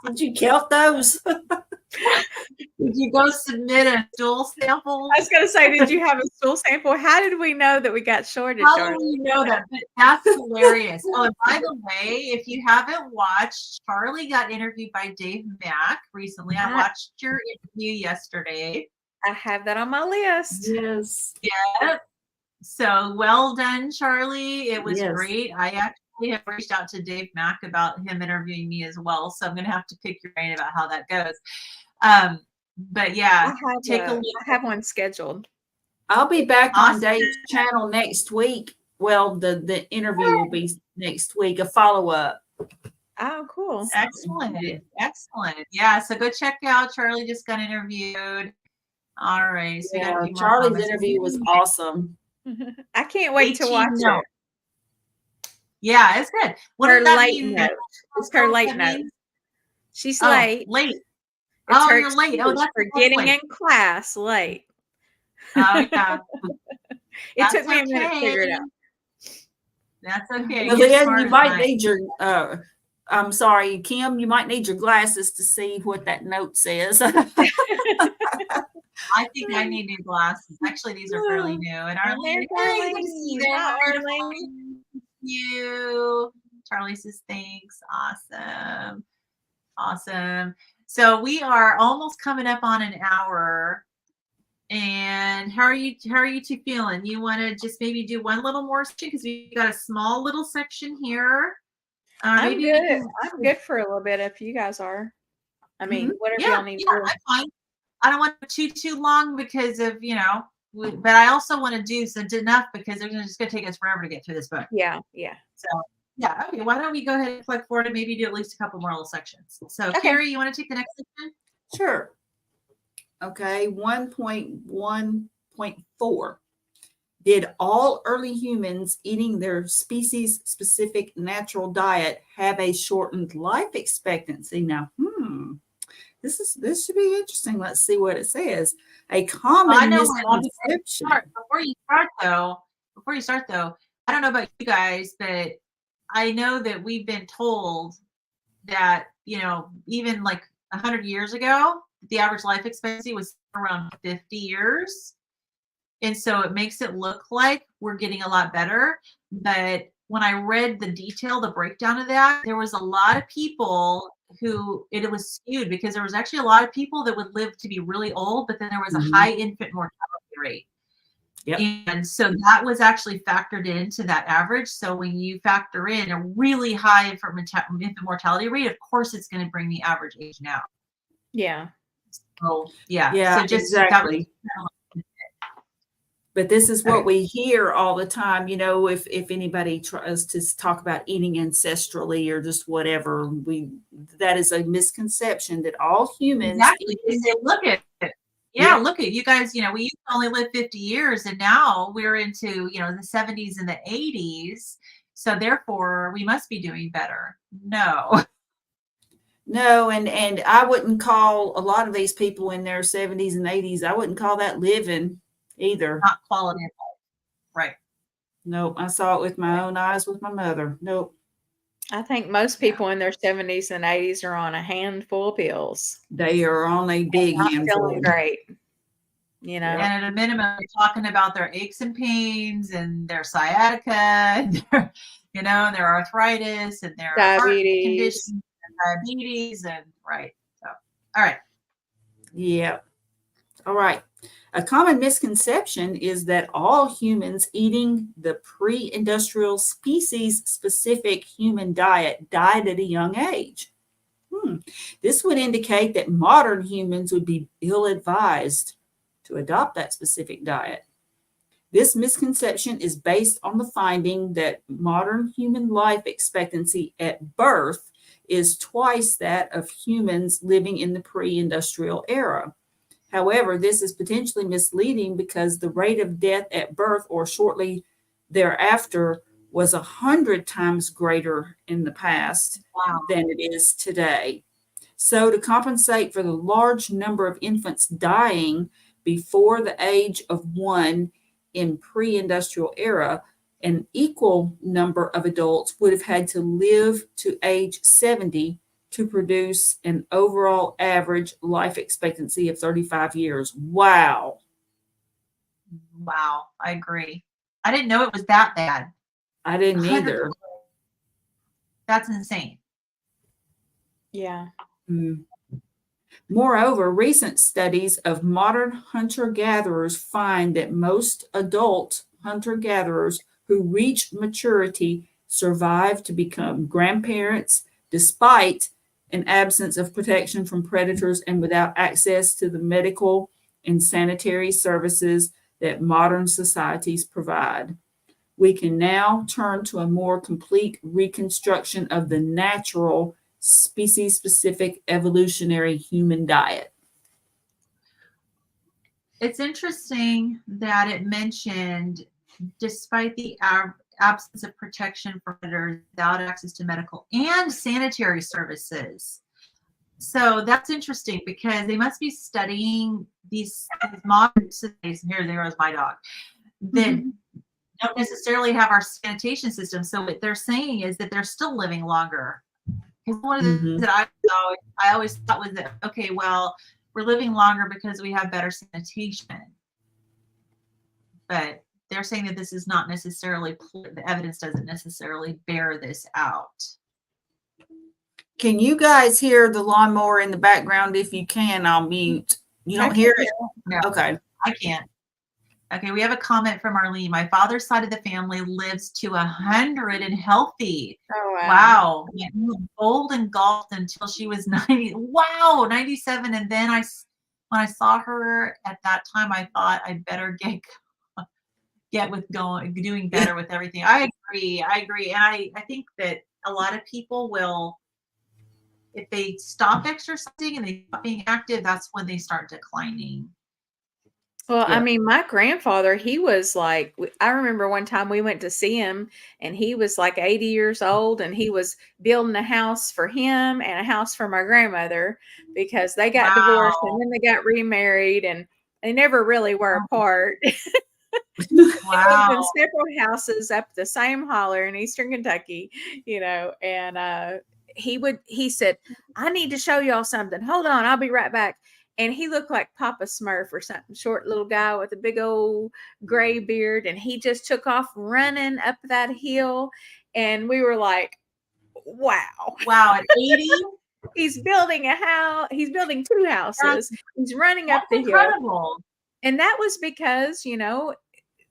Did you count those? Did you go submit a stool sample? I was going to say, did you have a stool sample? How did we know that we got shorted, How do Charlie? you know that? But that's hilarious. Oh, and by the way, if you haven't watched, Charlie got interviewed by Dave Mack recently. I watched your interview yesterday. I have that on my list. Yes. Yeah. So well done, Charlie. It was Yes. great. I actually have reached out to Dave Mack about him interviewing me as well. So I'm going to have to pick your brain about how that goes. But yeah, take a look. I have one scheduled. I'll be back Awesome. on Dave's channel next week. Well, the interview will be next week, a follow-up. Oh, cool. Excellent. Excellent. Yeah. So go check out, Charlie just got interviewed. All right. So we got a few more Charlie's comments. interview was awesome. I can't wait to watch it. Yeah, it's good. What Her does that late mean? note. It's her late note. She's late. Late. It's Oh, her you're late. Oh, that's for getting late. in class late. Oh, yeah. It took me a minute to figure it out. That's okay. Lynn, you might need your I'm sorry, Kim, you might need your glasses to see what that note says. I think I need new glasses. Actually, these are fairly new. And Arlene, hey, good to see you there. Arlene. Thank you. Charlie says thanks. Awesome. Awesome. So we are almost coming up on an hour. And how are you two feeling? You want to just maybe do one little more section because we've got a small little section here. I'm good. I'm good for a little bit if you guys are. I mean, whatever y'all need to do. I'm fine. I don't want it too long because of, but I also want to do enough because they're just going to take us forever to get through this book. Yeah. Yeah. So yeah, okay. Why don't we go ahead and click forward and maybe do at least a couple more little sections? So Okay. Carrie, you want to take the next section? Sure. Okay, 1.1.4. Did all early humans eating their species-specific natural diet have a shortened life expectancy? Now, this should be interesting. Let's see what it says. A common misconception. Before you start though, I don't know about you guys, but I know that we've been told that, even like 100 years ago, the average life expectancy was around 50 years. And so it makes it look like we're getting a lot better. But when I read the breakdown of that, there was a lot of people who it was skewed because there was actually a lot of people that would live to be really old, but then there was a high infant mortality rate. Yep. And so that was actually factored into that average. So when you factor in a really high infant mortality rate, of course, it's going to bring the average age down. Yeah. So yeah. Yeah, so just exactly. But this is what we hear all the time, if anybody tries to talk about eating ancestrally or just whatever, that is a misconception that all humans look at it. Yeah, look at you guys, we used to only live 50 years and now we're into, the 70s and the 80s. So therefore we must be doing better. No, and I wouldn't call a lot of these people in their 70s and 80s, I wouldn't call that living either. Not quality of life. Right. Nope. I saw it with my own eyes with my mother. Nope. I think most people in their 70s and 80s are on a handful of pills. They are on a big handful. Feeling great. And at a minimum, they're talking about their aches and pains and their sciatica, and their arthritis and their diabetes. Heart conditions and diabetes right. So, all right. Yeah. All right. A common misconception is that all humans eating the pre-industrial species-specific human diet died at a young age. This would indicate that modern humans would be ill-advised to adopt that specific diet. This misconception is based on the finding that modern human life expectancy at birth is twice that of humans living in the pre-industrial era. However, this is potentially misleading because the rate of death at birth or shortly thereafter was 100 times greater in the past than it is today. So to compensate for the large number of infants dying before the age of 1 in pre-industrial era, an equal number of adults would have had to live to age 70 to produce an overall average life expectancy of 35 years. Wow. I agree. I didn't know it was that bad. I didn't either. That's insane. Yeah. Moreover, recent studies of modern hunter-gatherers find that most adult hunter-gatherers who reach maturity survive to become grandparents despite an absence of protection from predators and without access to the medical and sanitary services that modern societies provide. We can now turn to a more complete reconstruction of the natural species-specific evolutionary human diet. It's interesting that it mentioned, despite the absence of protection for predators, without access to medical and sanitary services. So that's interesting because they must be studying these modern societies. Here goes my dog. That don't necessarily have our sanitation system. So what they're saying is that they're still living longer. Because one of the things that I always thought was that, okay, well, we're living longer because we have better sanitation. But they're saying that this is not necessarily, the evidence doesn't necessarily bear this out. Can you guys hear the lawnmower in the background? If you can, I'll mute. You don't hear it? No, okay. I can't. Okay, we have a comment from Arlene. My father's side of the family lives to 100 and healthy. Oh, wow. Bowled and golfed until she was 90. Wow, 97. And then when I saw her at that time, I thought I'd better get with doing better with everything. I agree. And I think that a lot of people will, if they stop exercising and they stop being active, that's when they start declining. Well, I Yeah. mean, my grandfather, he was like, I remember one time we went to see him and he was like 80 years old and he was building a house for him and a house for my grandmother because they got divorced and Wow. then they got remarried and they never really were Oh, apart. Lived in wow. several houses up the same holler in Eastern Kentucky, and he said, I need to show y'all something. Hold on, I'll be right back. And he looked like Papa Smurf or something, short little guy with a big old gray beard. And he just took off running up that hill. And we were like, wow. Wow. At 80, He's building a house. He's building two houses. He's running up that's the hill. incredible. And that was because,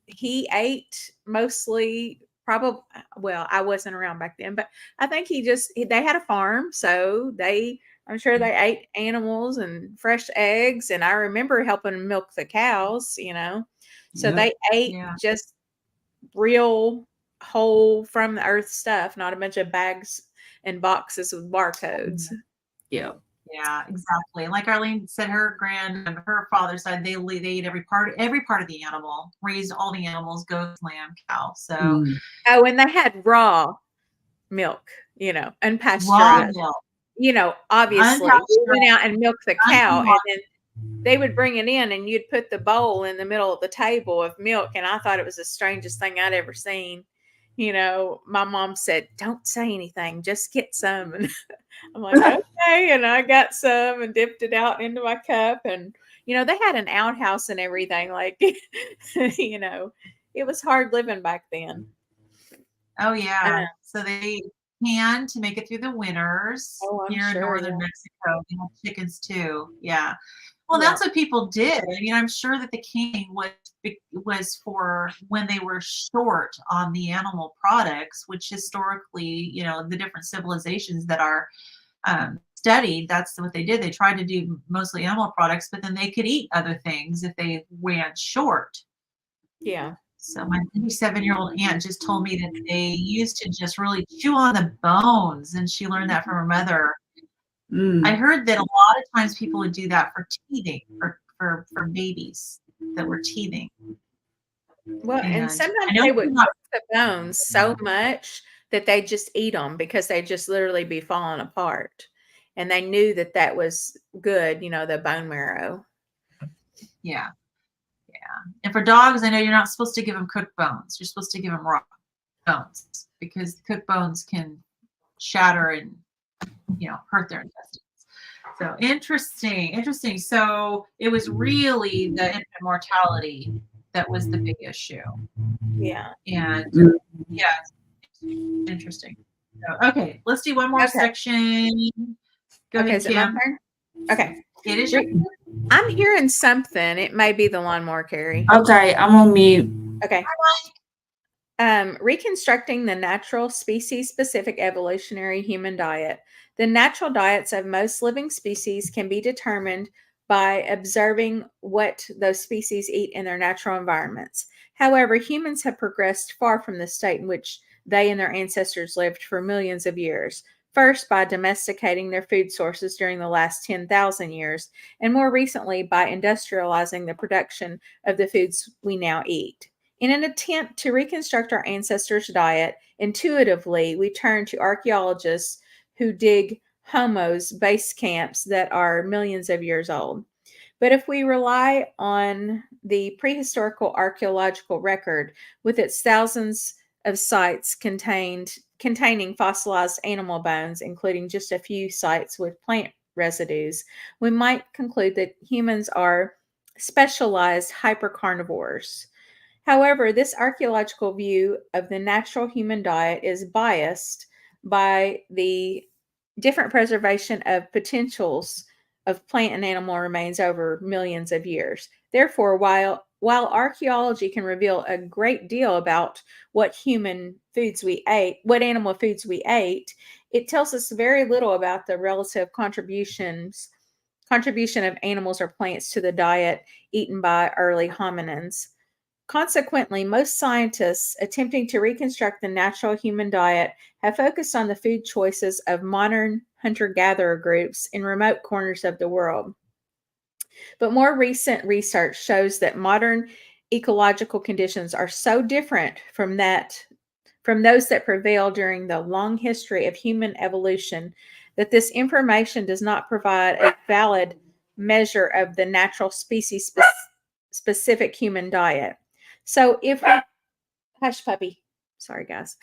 he ate mostly probably, well, I wasn't around back then, but I think they had a farm. So I'm sure they ate animals and fresh eggs. And I remember helping milk the cows, so Yep. they ate Yeah. just real whole from the earth stuff, not a bunch of bags and boxes with barcodes. Yeah. Yeah, exactly. And like Arlene said, her father's side, they ate every part of the animal, raised all the animals, goats, lamb, cow. So Mm. Oh, and they had raw milk, raw unpasteurized. milk, Obviously, we unpasteurized, went out and milked the cow, and unwashed. then they would bring it in, and you'd put the bowl in the middle of the table of milk, and I thought it was the strangest thing I'd ever seen. My mom said, "Don't say anything, just get some." And I'm like, "Okay," and I got some and dipped it out into my cup, and they had an outhouse and everything. Like, it was hard living back then. Oh Uh, yeah. So they canned to make it through the winters oh, I'm here in sure. northern Yeah. Mexico. They have chickens too. Yeah. Well, Yeah. that's what people did. I mean, I'm sure that the canning was for when they were short on the animal products, which historically, the different civilizations that are studied, that's what they did. They tried to do mostly animal products, but then they could eat other things if they ran short. Yeah. So my 87-year-old aunt just told me that they used to just really chew on the bones, and she learned that from her mother. I Mm. heard that a lot of times people would do that for teething, for babies that were teething. Well, and And I sometimes know they it's would not. cook the bones so much that they just eat them because they just literally be falling apart. And they knew that that was good, the bone marrow. Yeah, yeah. And for dogs, I know you're not supposed to give them cooked bones. You're supposed to give them raw bones because cooked bones can shatter and hurt their intestines. So interesting. So it was really the infant mortality that was the big issue. Yeah. And Mm. yeah, interesting. So, okay, let's do one more Okay. section. Go Okay, ahead, is it my Kim. turn? Okay. It is your I'm hearing something. It may be the lawnmower, Carrie. Okay, I'm on mute. Okay. Reconstructing the natural species-specific evolutionary human diet. The natural diets of most living species can be determined by observing what those species eat in their natural environments. However, humans have progressed far from the state in which they and their ancestors lived for millions of years. First, by domesticating their food sources during the last 10,000 years, and more recently by industrializing the production of the foods we now eat. In an attempt to reconstruct our ancestors' diet intuitively, we turn to archaeologists who dig Homo's base camps that are millions of years old. But if we rely on the prehistorical archaeological record with its thousands of sites containing fossilized animal bones, including just a few sites with plant residues, we might conclude that humans are specialized hypercarnivores. However, this archaeological view of the natural human diet is biased by the different preservation of potentials of plant and animal remains over millions of years. Therefore, while archaeology can reveal a great deal about what animal foods we ate, it tells us very little about the relative contributions contribution of animals or plants to the diet eaten by early hominins. Consequently, most scientists attempting to reconstruct the natural human diet have focused on the food choices of modern hunter-gatherer groups in remote corners of the world. But more recent research shows that modern ecological conditions are so different from those that prevailed during the long history of human evolution that this information does not provide a valid measure of the natural species specific human diet. So if we, hush puppy, sorry guys.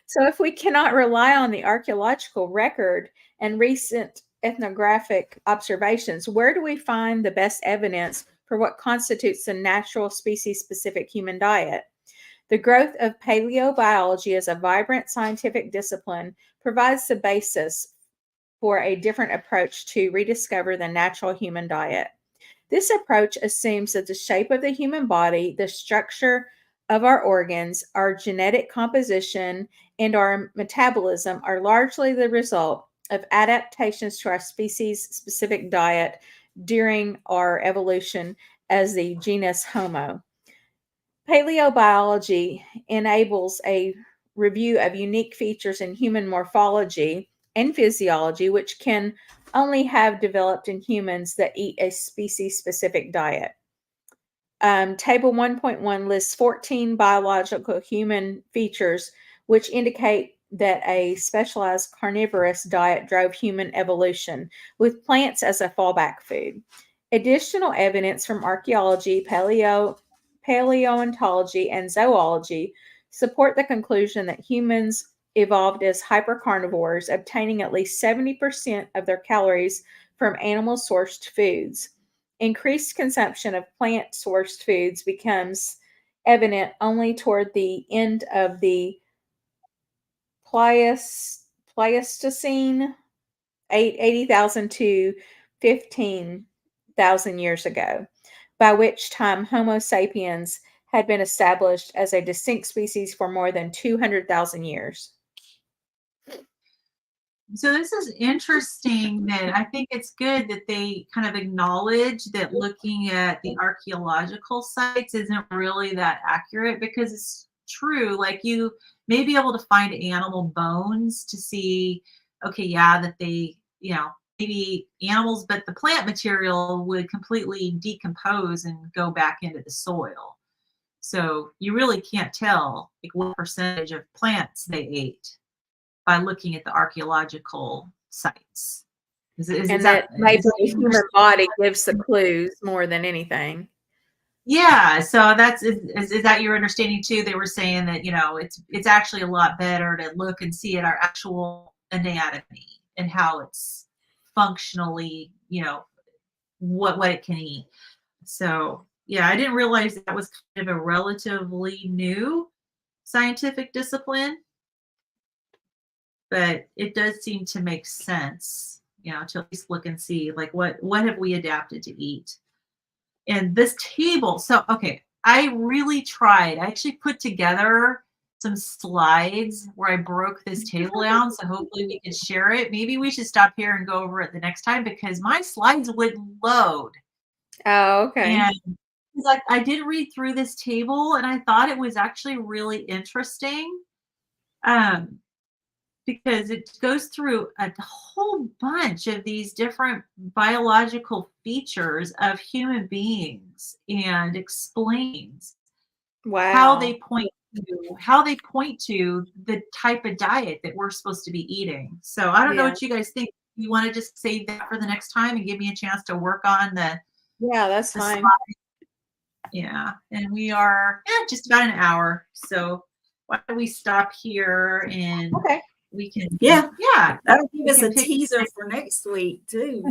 So if we cannot rely on the archaeological record and recent ethnographic observations, where do we find the best evidence for what constitutes the natural species specific human diet? The growth of paleobiology as a vibrant scientific discipline provides the basis for a different approach to rediscover the natural human diet. This approach assumes that the shape of the human body, the structure of our organs, our genetic composition, and our metabolism are largely the result of adaptations to our species-specific diet during our evolution as the genus Homo. Paleobiology enables a review of unique features in human morphology and physiology, which can only have developed in humans that eat a species-specific diet. Table 1.1 lists 14 biological human features which indicate that a specialized carnivorous diet drove human evolution, with plants as a fallback food. Additional evidence from archaeology, paleontology, and zoology support the conclusion that humans evolved as hypercarnivores, obtaining at least 70% of their calories from animal-sourced foods. Increased consumption of plant-sourced foods becomes evident only toward the end of the Pleistocene, 80,000 to 15,000 years ago, by which time Homo sapiens had been established as a distinct species for more than 200,000 years. So this is interesting that I think it's good that they kind of acknowledge that looking at the archaeological sites isn't really that accurate, because it's true. Like, you may be able to find animal bones to see, okay, yeah, that they, maybe animals, but the plant material would completely decompose and go back into the soil. So you really can't tell like what percentage of plants they ate by looking at the archaeological sites. And that maybe the human body gives the clues more than anything. Yeah, so is that your understanding too? They were saying that it's actually a lot better to look and see at our actual anatomy and how it's functionally, what it can eat. So yeah, I didn't realize that was kind of a relatively new scientific discipline, but it does seem to make sense, to at least look and see like what have we adapted to eat. And this table, so okay, I really tried. I actually put together some slides where I broke this table down, so hopefully we can share it. Maybe we should stop here and go over it the next time, because my slides wouldn't load. Oh, okay. And like, I did read through this table and I thought it was actually really interesting. Because it goes through a whole bunch of these different biological features of human beings and explains how they point to the type of diet that we're supposed to be eating. So I don't know what you guys think. You want to just save that for the next time and give me a chance to work on the that's fine. slide? Yeah, and we are just about an hour. So why don't we stop here and we can that'll give us a teaser for next week too.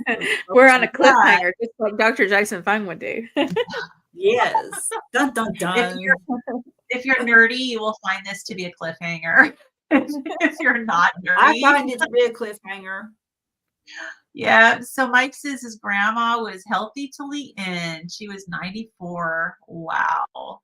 We're on a cliffhanger, just like Dr. Jason Fung would do. Yes. Dun dun dun. If you're nerdy, you will find this to be a cliffhanger. If you're not nerdy, I find it to be a cliffhanger. Yeah. So Mike says his grandma was healthy till the end. She was 94. Wow.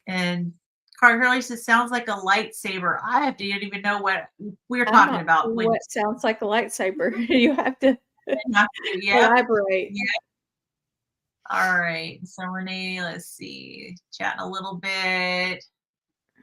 And Carly says, sounds like a lightsaber. I didn't even know what we were talking about. What sounds like a lightsaber? You have to. Have to, yeah. Collaborate. Yeah. All right. So Renee, let's see, chatting a little bit.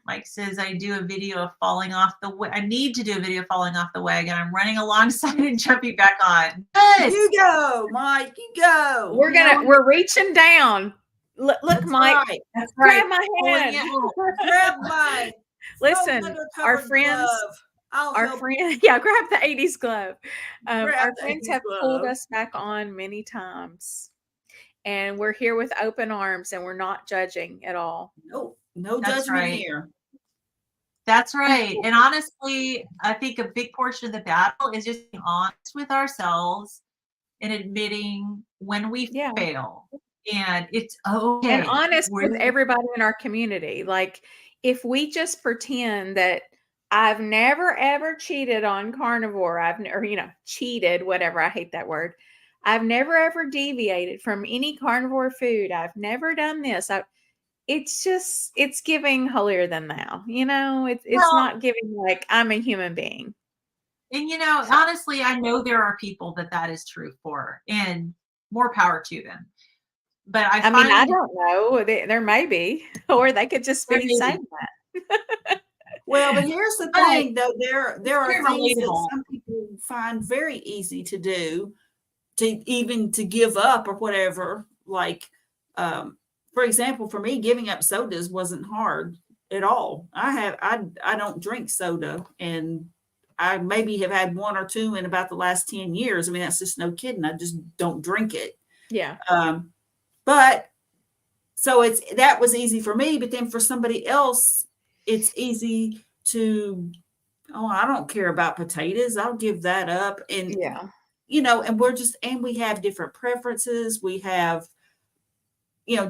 Mike says I do a video of falling off the I need to do a video of falling off the wagon. I'm running alongside and jumping back on. Yes. You go, Mike. You go. We're reaching down. Look, That's Mike. right. That's right. Grab my hand. Grab Mike. Listen, our friends, yeah, grab the 80s glove. Our friends have pulled us back on many times, and we're here with open arms, and we're not judging at all. No judgment here. That's right. And honestly, I think a big portion of the battle is just being honest with ourselves and admitting when we fail. And it's okay. And honest with everybody in our community. Like, if we just pretend that I've never ever cheated on carnivore, cheated, whatever, I hate that word. I've never ever deviated from any carnivore food. I've never done this. It's giving holier than thou, it's not giving like I'm a human being. And, honestly, I know there are people that is true for, and more power to them. But I don't know. There may be, or they could just be saying that. Well, but here's the thing, though. There are things that some people find very easy to do, to give up or whatever. Like, for example, for me, giving up sodas wasn't hard at all. I don't drink soda, and I maybe have had one or two in about the last 10 years. I mean, that's just no kidding. I just don't drink it. Yeah. But so that was easy for me, but then for somebody else, it's easy to, I don't care about potatoes. I'll give that up. And, and we have different preferences. We have,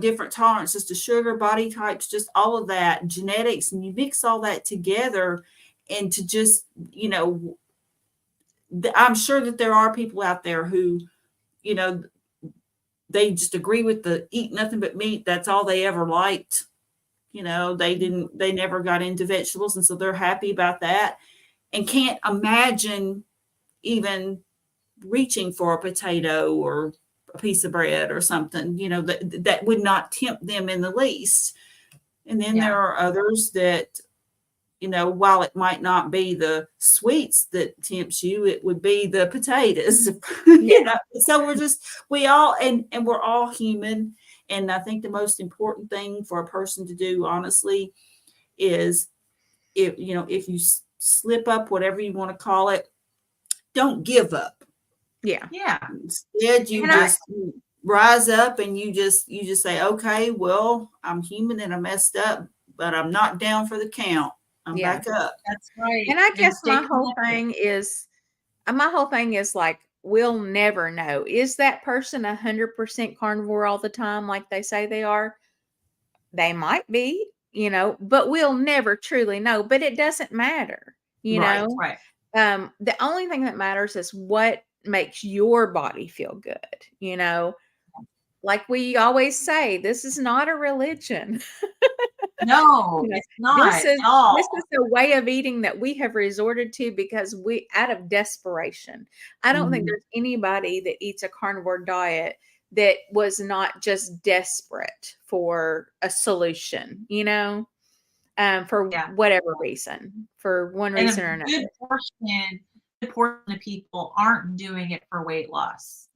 different tolerances to sugar, body types, just all of that, genetics, and you mix all that together and to just, I'm sure that there are people out there who, they just agree with the eat nothing but meat. That's all they ever liked. They never got into vegetables. And so they're happy about that and can't imagine even reaching for a potato or a piece of bread or something, that would not tempt them in the least. And then there are others that, while it might not be the sweets that tempts you, it would be the potatoes. So we're all human. And I think the most important thing for a person to do, honestly, is if you slip up, whatever you want to call it, don't give up. Yeah. Instead, you rise up and you just say, okay, well, I'm human and I messed up, but I'm not down for the count. I'm back up. That's right. And I guess my whole thing is like, we'll never know. Is that person 100% carnivore all the time like they say they are? They might be, but we'll never truly know. But it doesn't matter, Right. The only thing that matters is what makes your body feel good, like we always say, this is not a religion. No, it's not this is at all. This is a way of eating that we have resorted to because out of desperation. I don't think there's anybody that eats a carnivore diet that was not just desperate for a solution, for whatever reason, for one reason or another. Good portion of people aren't doing it for weight loss.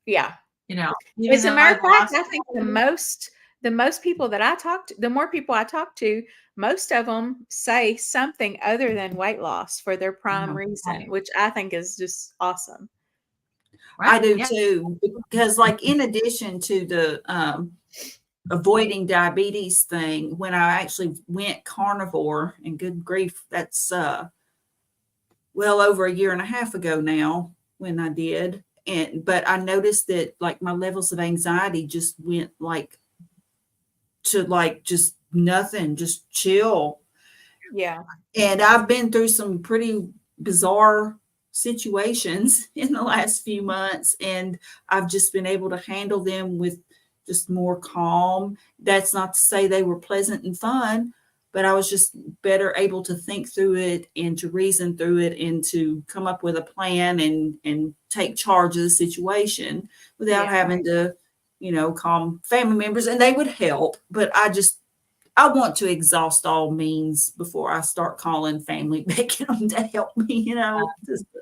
Yeah. As a matter of fact, I think the most people that I talk to, the more people I talk to, most of them say something other than weight loss for their prime reason, which I think is just awesome. Right? I do too, because like in addition to the avoiding diabetes thing, when I actually went carnivore, and good grief, that's well over a year and a half ago now when I did. But I noticed that like my levels of anxiety just went to just nothing, just chill. Yeah. And I've been through some pretty bizarre situations in the last few months, and I've just been able to handle them with just more calm. That's not to say they were pleasant and fun, but I was just better able to think through it and to reason through it and to come up with a plan and take charge of the situation without having to, call family members, and they would help. But I want to exhaust all means before I start calling family, begging them to help me,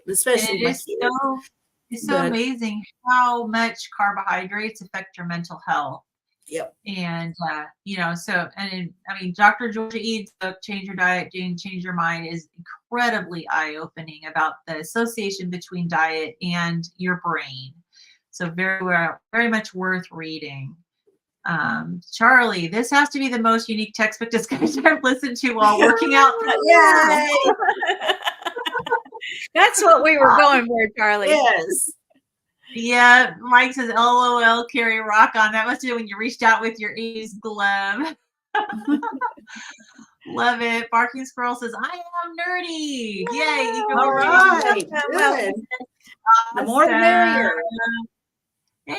especially it my is kids. it's so amazing how much carbohydrates affect your mental health. Yep. And, Dr. Georgia Eads' book, Change Your Diet, Change Your Mind, is incredibly eye-opening about the association between diet and your brain. So very much worth reading. Charlie, this has to be the most unique textbook discussion I've listened to while working out. Yay! That's what we were going for, Charlie. Yes. Yeah, Mike says, LOL, Carrie, rock on. That must be when you reached out with your A's glove. Love it. Barking Squirrel says, I am nerdy. Yay. All right. Good. The more the merrier. Hey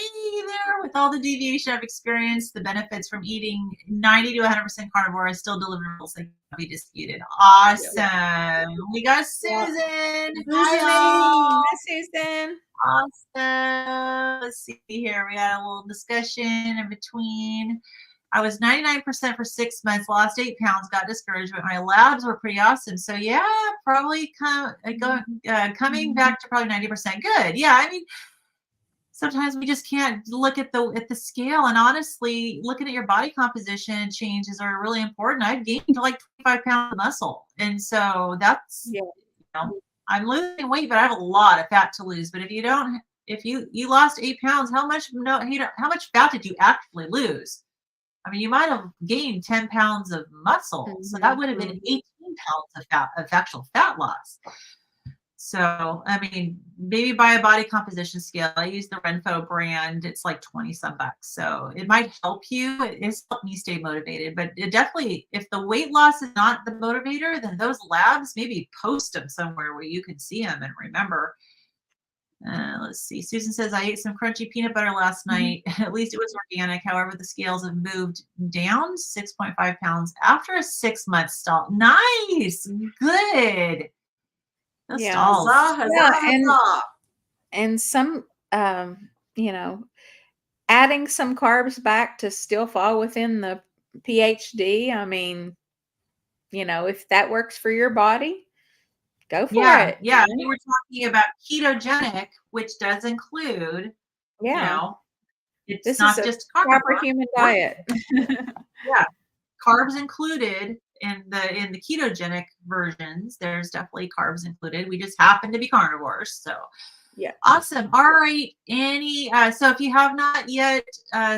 there. With all the deviation I've experienced, the benefits from eating 90 to 100% carnivore are still deliverables that cannot be disputed. Awesome. Yep. We got Susan. Hi, Susan. Awesome. Let's see here. We had a little discussion in between. I was 99% for 6 months, lost 8 pounds, got discouraged, but my labs were pretty awesome. So yeah, probably coming back to probably 90%. Good. Yeah, sometimes we just can't look at the scale, and honestly, looking at your body composition changes are really important. I've gained like 25 pounds of muscle, and so that's I'm losing weight, but I have a lot of fat to lose. But if you lost 8 pounds, how much fat did you actually lose? You might have gained 10 pounds of muscle, so that would have been 18 pounds of actual fat loss. So, maybe buy a body composition scale. I use the Renfo brand. It's like 20 some bucks. So it might help you. It's helped me stay motivated, but it definitely, if the weight loss is not the motivator, then those labs, maybe post them somewhere where you can see them and remember. Let's see. Susan says, I ate some crunchy peanut butter last night. At least it was organic. However, the scales have moved down 6.5 pounds after a 6-month stall. Nice. Good. Yeah. Huzzah. And some, adding some carbs back to still fall within the PhD. If that works for your body, go for it. Yeah. We were talking about ketogenic, which does include, it's not just proper human diet. Yeah. Carbs included in the ketogenic versions. There's definitely carbs included. We just happen to be carnivores. So yeah. Awesome. All right. So if you have not yet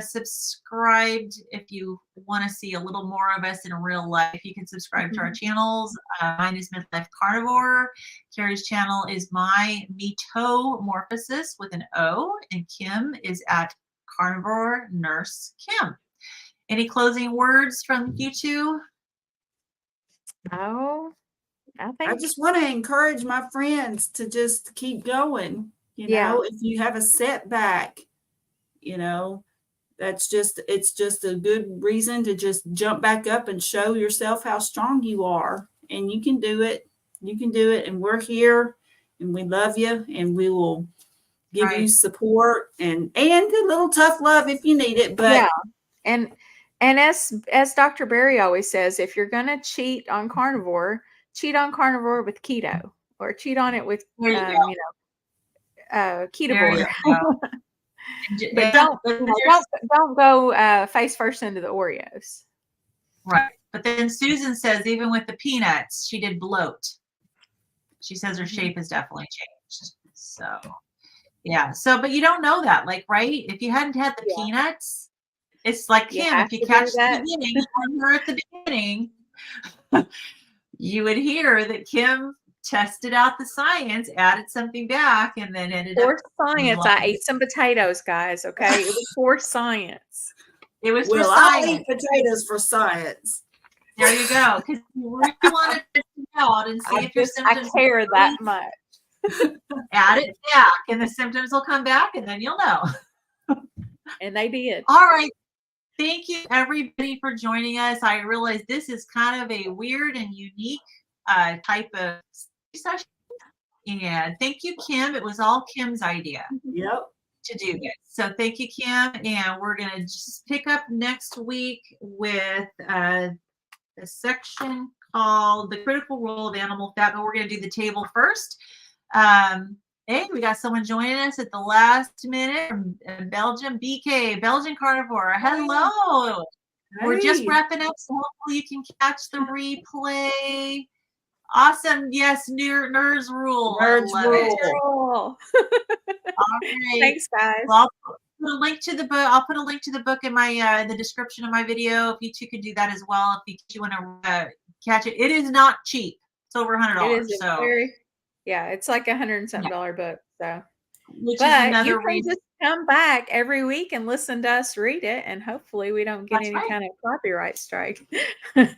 subscribed, if you want to see a little more of us in real life, you can subscribe to our channels. Mine is Midlife Carnivore. Carrie's channel is My Metomorphosis with an O, and Kim is at Carnivore Nurse Kim. Any closing words from you two? No. I just want to encourage my friends to just keep going. If you have a setback, it's just a good reason to just jump back up and show yourself how strong you are. And you can do it. You can do it. And we're here, and we love you, and we will give you support and a little tough love if you need it. But and as Dr. Berry always says, if you're going to cheat on carnivore with keto, or cheat on it with ketovore. But don't go face first into the Oreos. Right. But then Susan says, even with the peanuts, she did bloat. She says her shape has definitely changed. So yeah. So, but you don't know that, right? If you hadn't had the peanuts, it's like Kim, if you catch the beginning, on her at the beginning, you would hear that Kim tested out the science, added something back, and then ended up. For science, I ate some potatoes, guys. Okay, it was for science. It was for science. I'll eat potatoes for science. There you go. Because you really want to test it out and see if your symptoms. I care that much. Add it back, and the symptoms will come back, and then you'll know. And they did. All right. thank you everybody for joining us. I realize this is kind of a weird and unique type of session. And thank you, Kim. It was all Kim's idea Yep. to do this. So thank you, Kim. And we're going to just pick up next week with the section called The Critical Role of Animal Fat, but we're going to do the table first. Hey, we got someone joining us at the last minute from Belgium, BK, Belgian Carnivore. Hello. We're just Hey. wrapping up, so hopefully you can catch the replay. Awesome. Yes, NERS rule. Nerds I love it. rule. All right. Thanks, guys. Well, I'll put a link to the book. I'll put a link to the book in my the description of my video. If you two could do that as well, if you want to catch it. It is not cheap. It's over $100. It is so it's like $100 and something book. So, which is but another you can reason. just come back every week and listen to us read it, and hopefully we don't get That's any right. kind of copyright strike. That's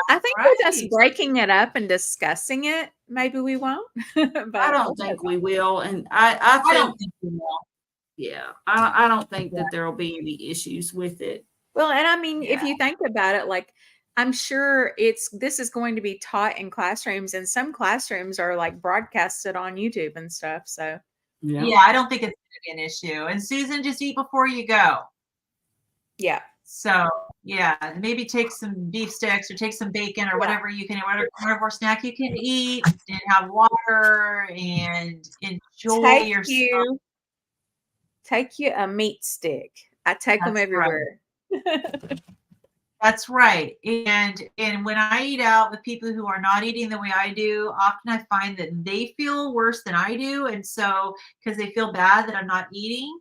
I think right. with us breaking it up and discussing it, maybe we won't. But I don't think we will. And I I don't think, think we will. yeah, I don't think that there will be any issues with it. Well, and I mean, if Yeah. you think about it, like I'm sure this is going to be taught in classrooms, and some classrooms are like broadcasted on YouTube and stuff. So Yeah, I don't think it's going to be an issue. And Susan, just eat before you go. yeah. So yeah, maybe take some beef sticks or take some bacon or whatever you can, whatever carnivore snack you can eat, and have water and enjoy yourself. Take you a meat stick. I take them That's everywhere. That's right. And when I eat out with people who are not eating the way I do, often I find that they feel worse than I do. And so, because they feel bad that I'm not eating.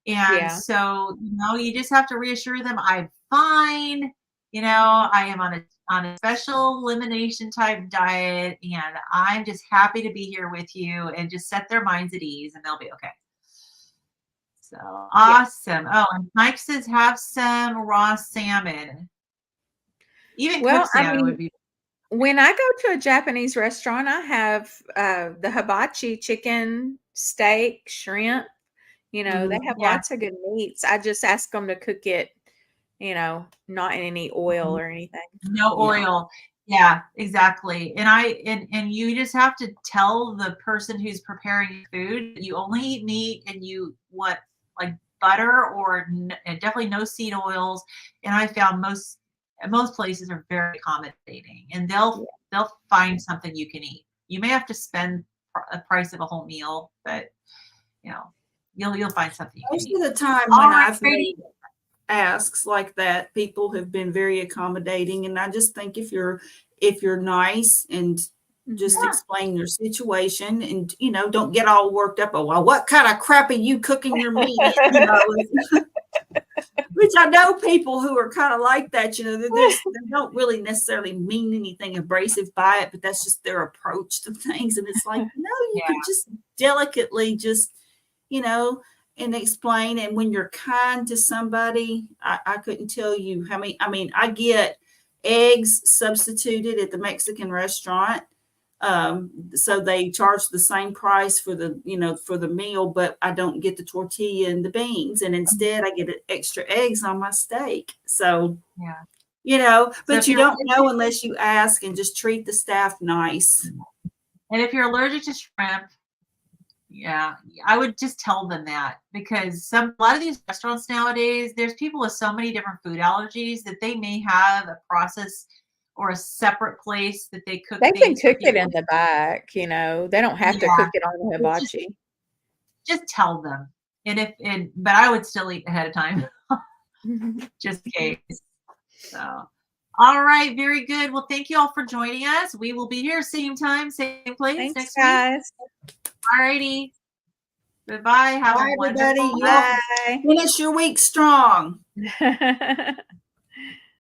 And so, you just have to reassure them I'm fine. I am on a special elimination type diet, and I'm just happy to be here with you, and just set their minds at ease, and they'll be okay. So awesome. Oh, and Mike says have some raw salmon. Even cooked salmon would be. When I go to a Japanese restaurant, I have the hibachi chicken, steak, shrimp. They have lots of good meats. I just ask them to cook it, not in any oil or anything. No oil. Yeah, exactly. And you just have to tell the person who's preparing food that you only eat meat and you want like butter or definitely no seed oils. And I found most places are very accommodating, and they'll find something you can eat. You may have to spend a price of a whole meal, but you'll find something you Most can of eat. the time when I've made asks like that, people have been very accommodating, and I just think if you're nice and just explain your situation, and don't get all worked up. Oh, well, what kind of crap are you cooking your meat in? Which I know people who are kind of like that. They don't really necessarily mean anything abrasive by it, but that's just their approach to things. And it's like, no, you can just delicately and explain. And when you're kind to somebody, I couldn't tell you how many. I mean, I get eggs substituted at the Mexican restaurant. So they charge the same price for the meal, but I don't get the tortilla and the beans, and instead I get extra eggs on my steak. So, but you don't know unless you ask, and just treat the staff nice. And if you're allergic to shrimp, I would just tell them that, because a lot of these restaurants nowadays, there's people with so many different food allergies that they may have a process or a separate place that they cook. They can cook it in the back, they don't have to cook it on the hibachi. Just tell them. But I would still eat ahead of time, just in case. So, all right, very good. Well, thank you all for joining us. We will be here same time, same place next guys. week. All righty. Goodbye. Have a wonderful everybody. Bye. Finish your week strong.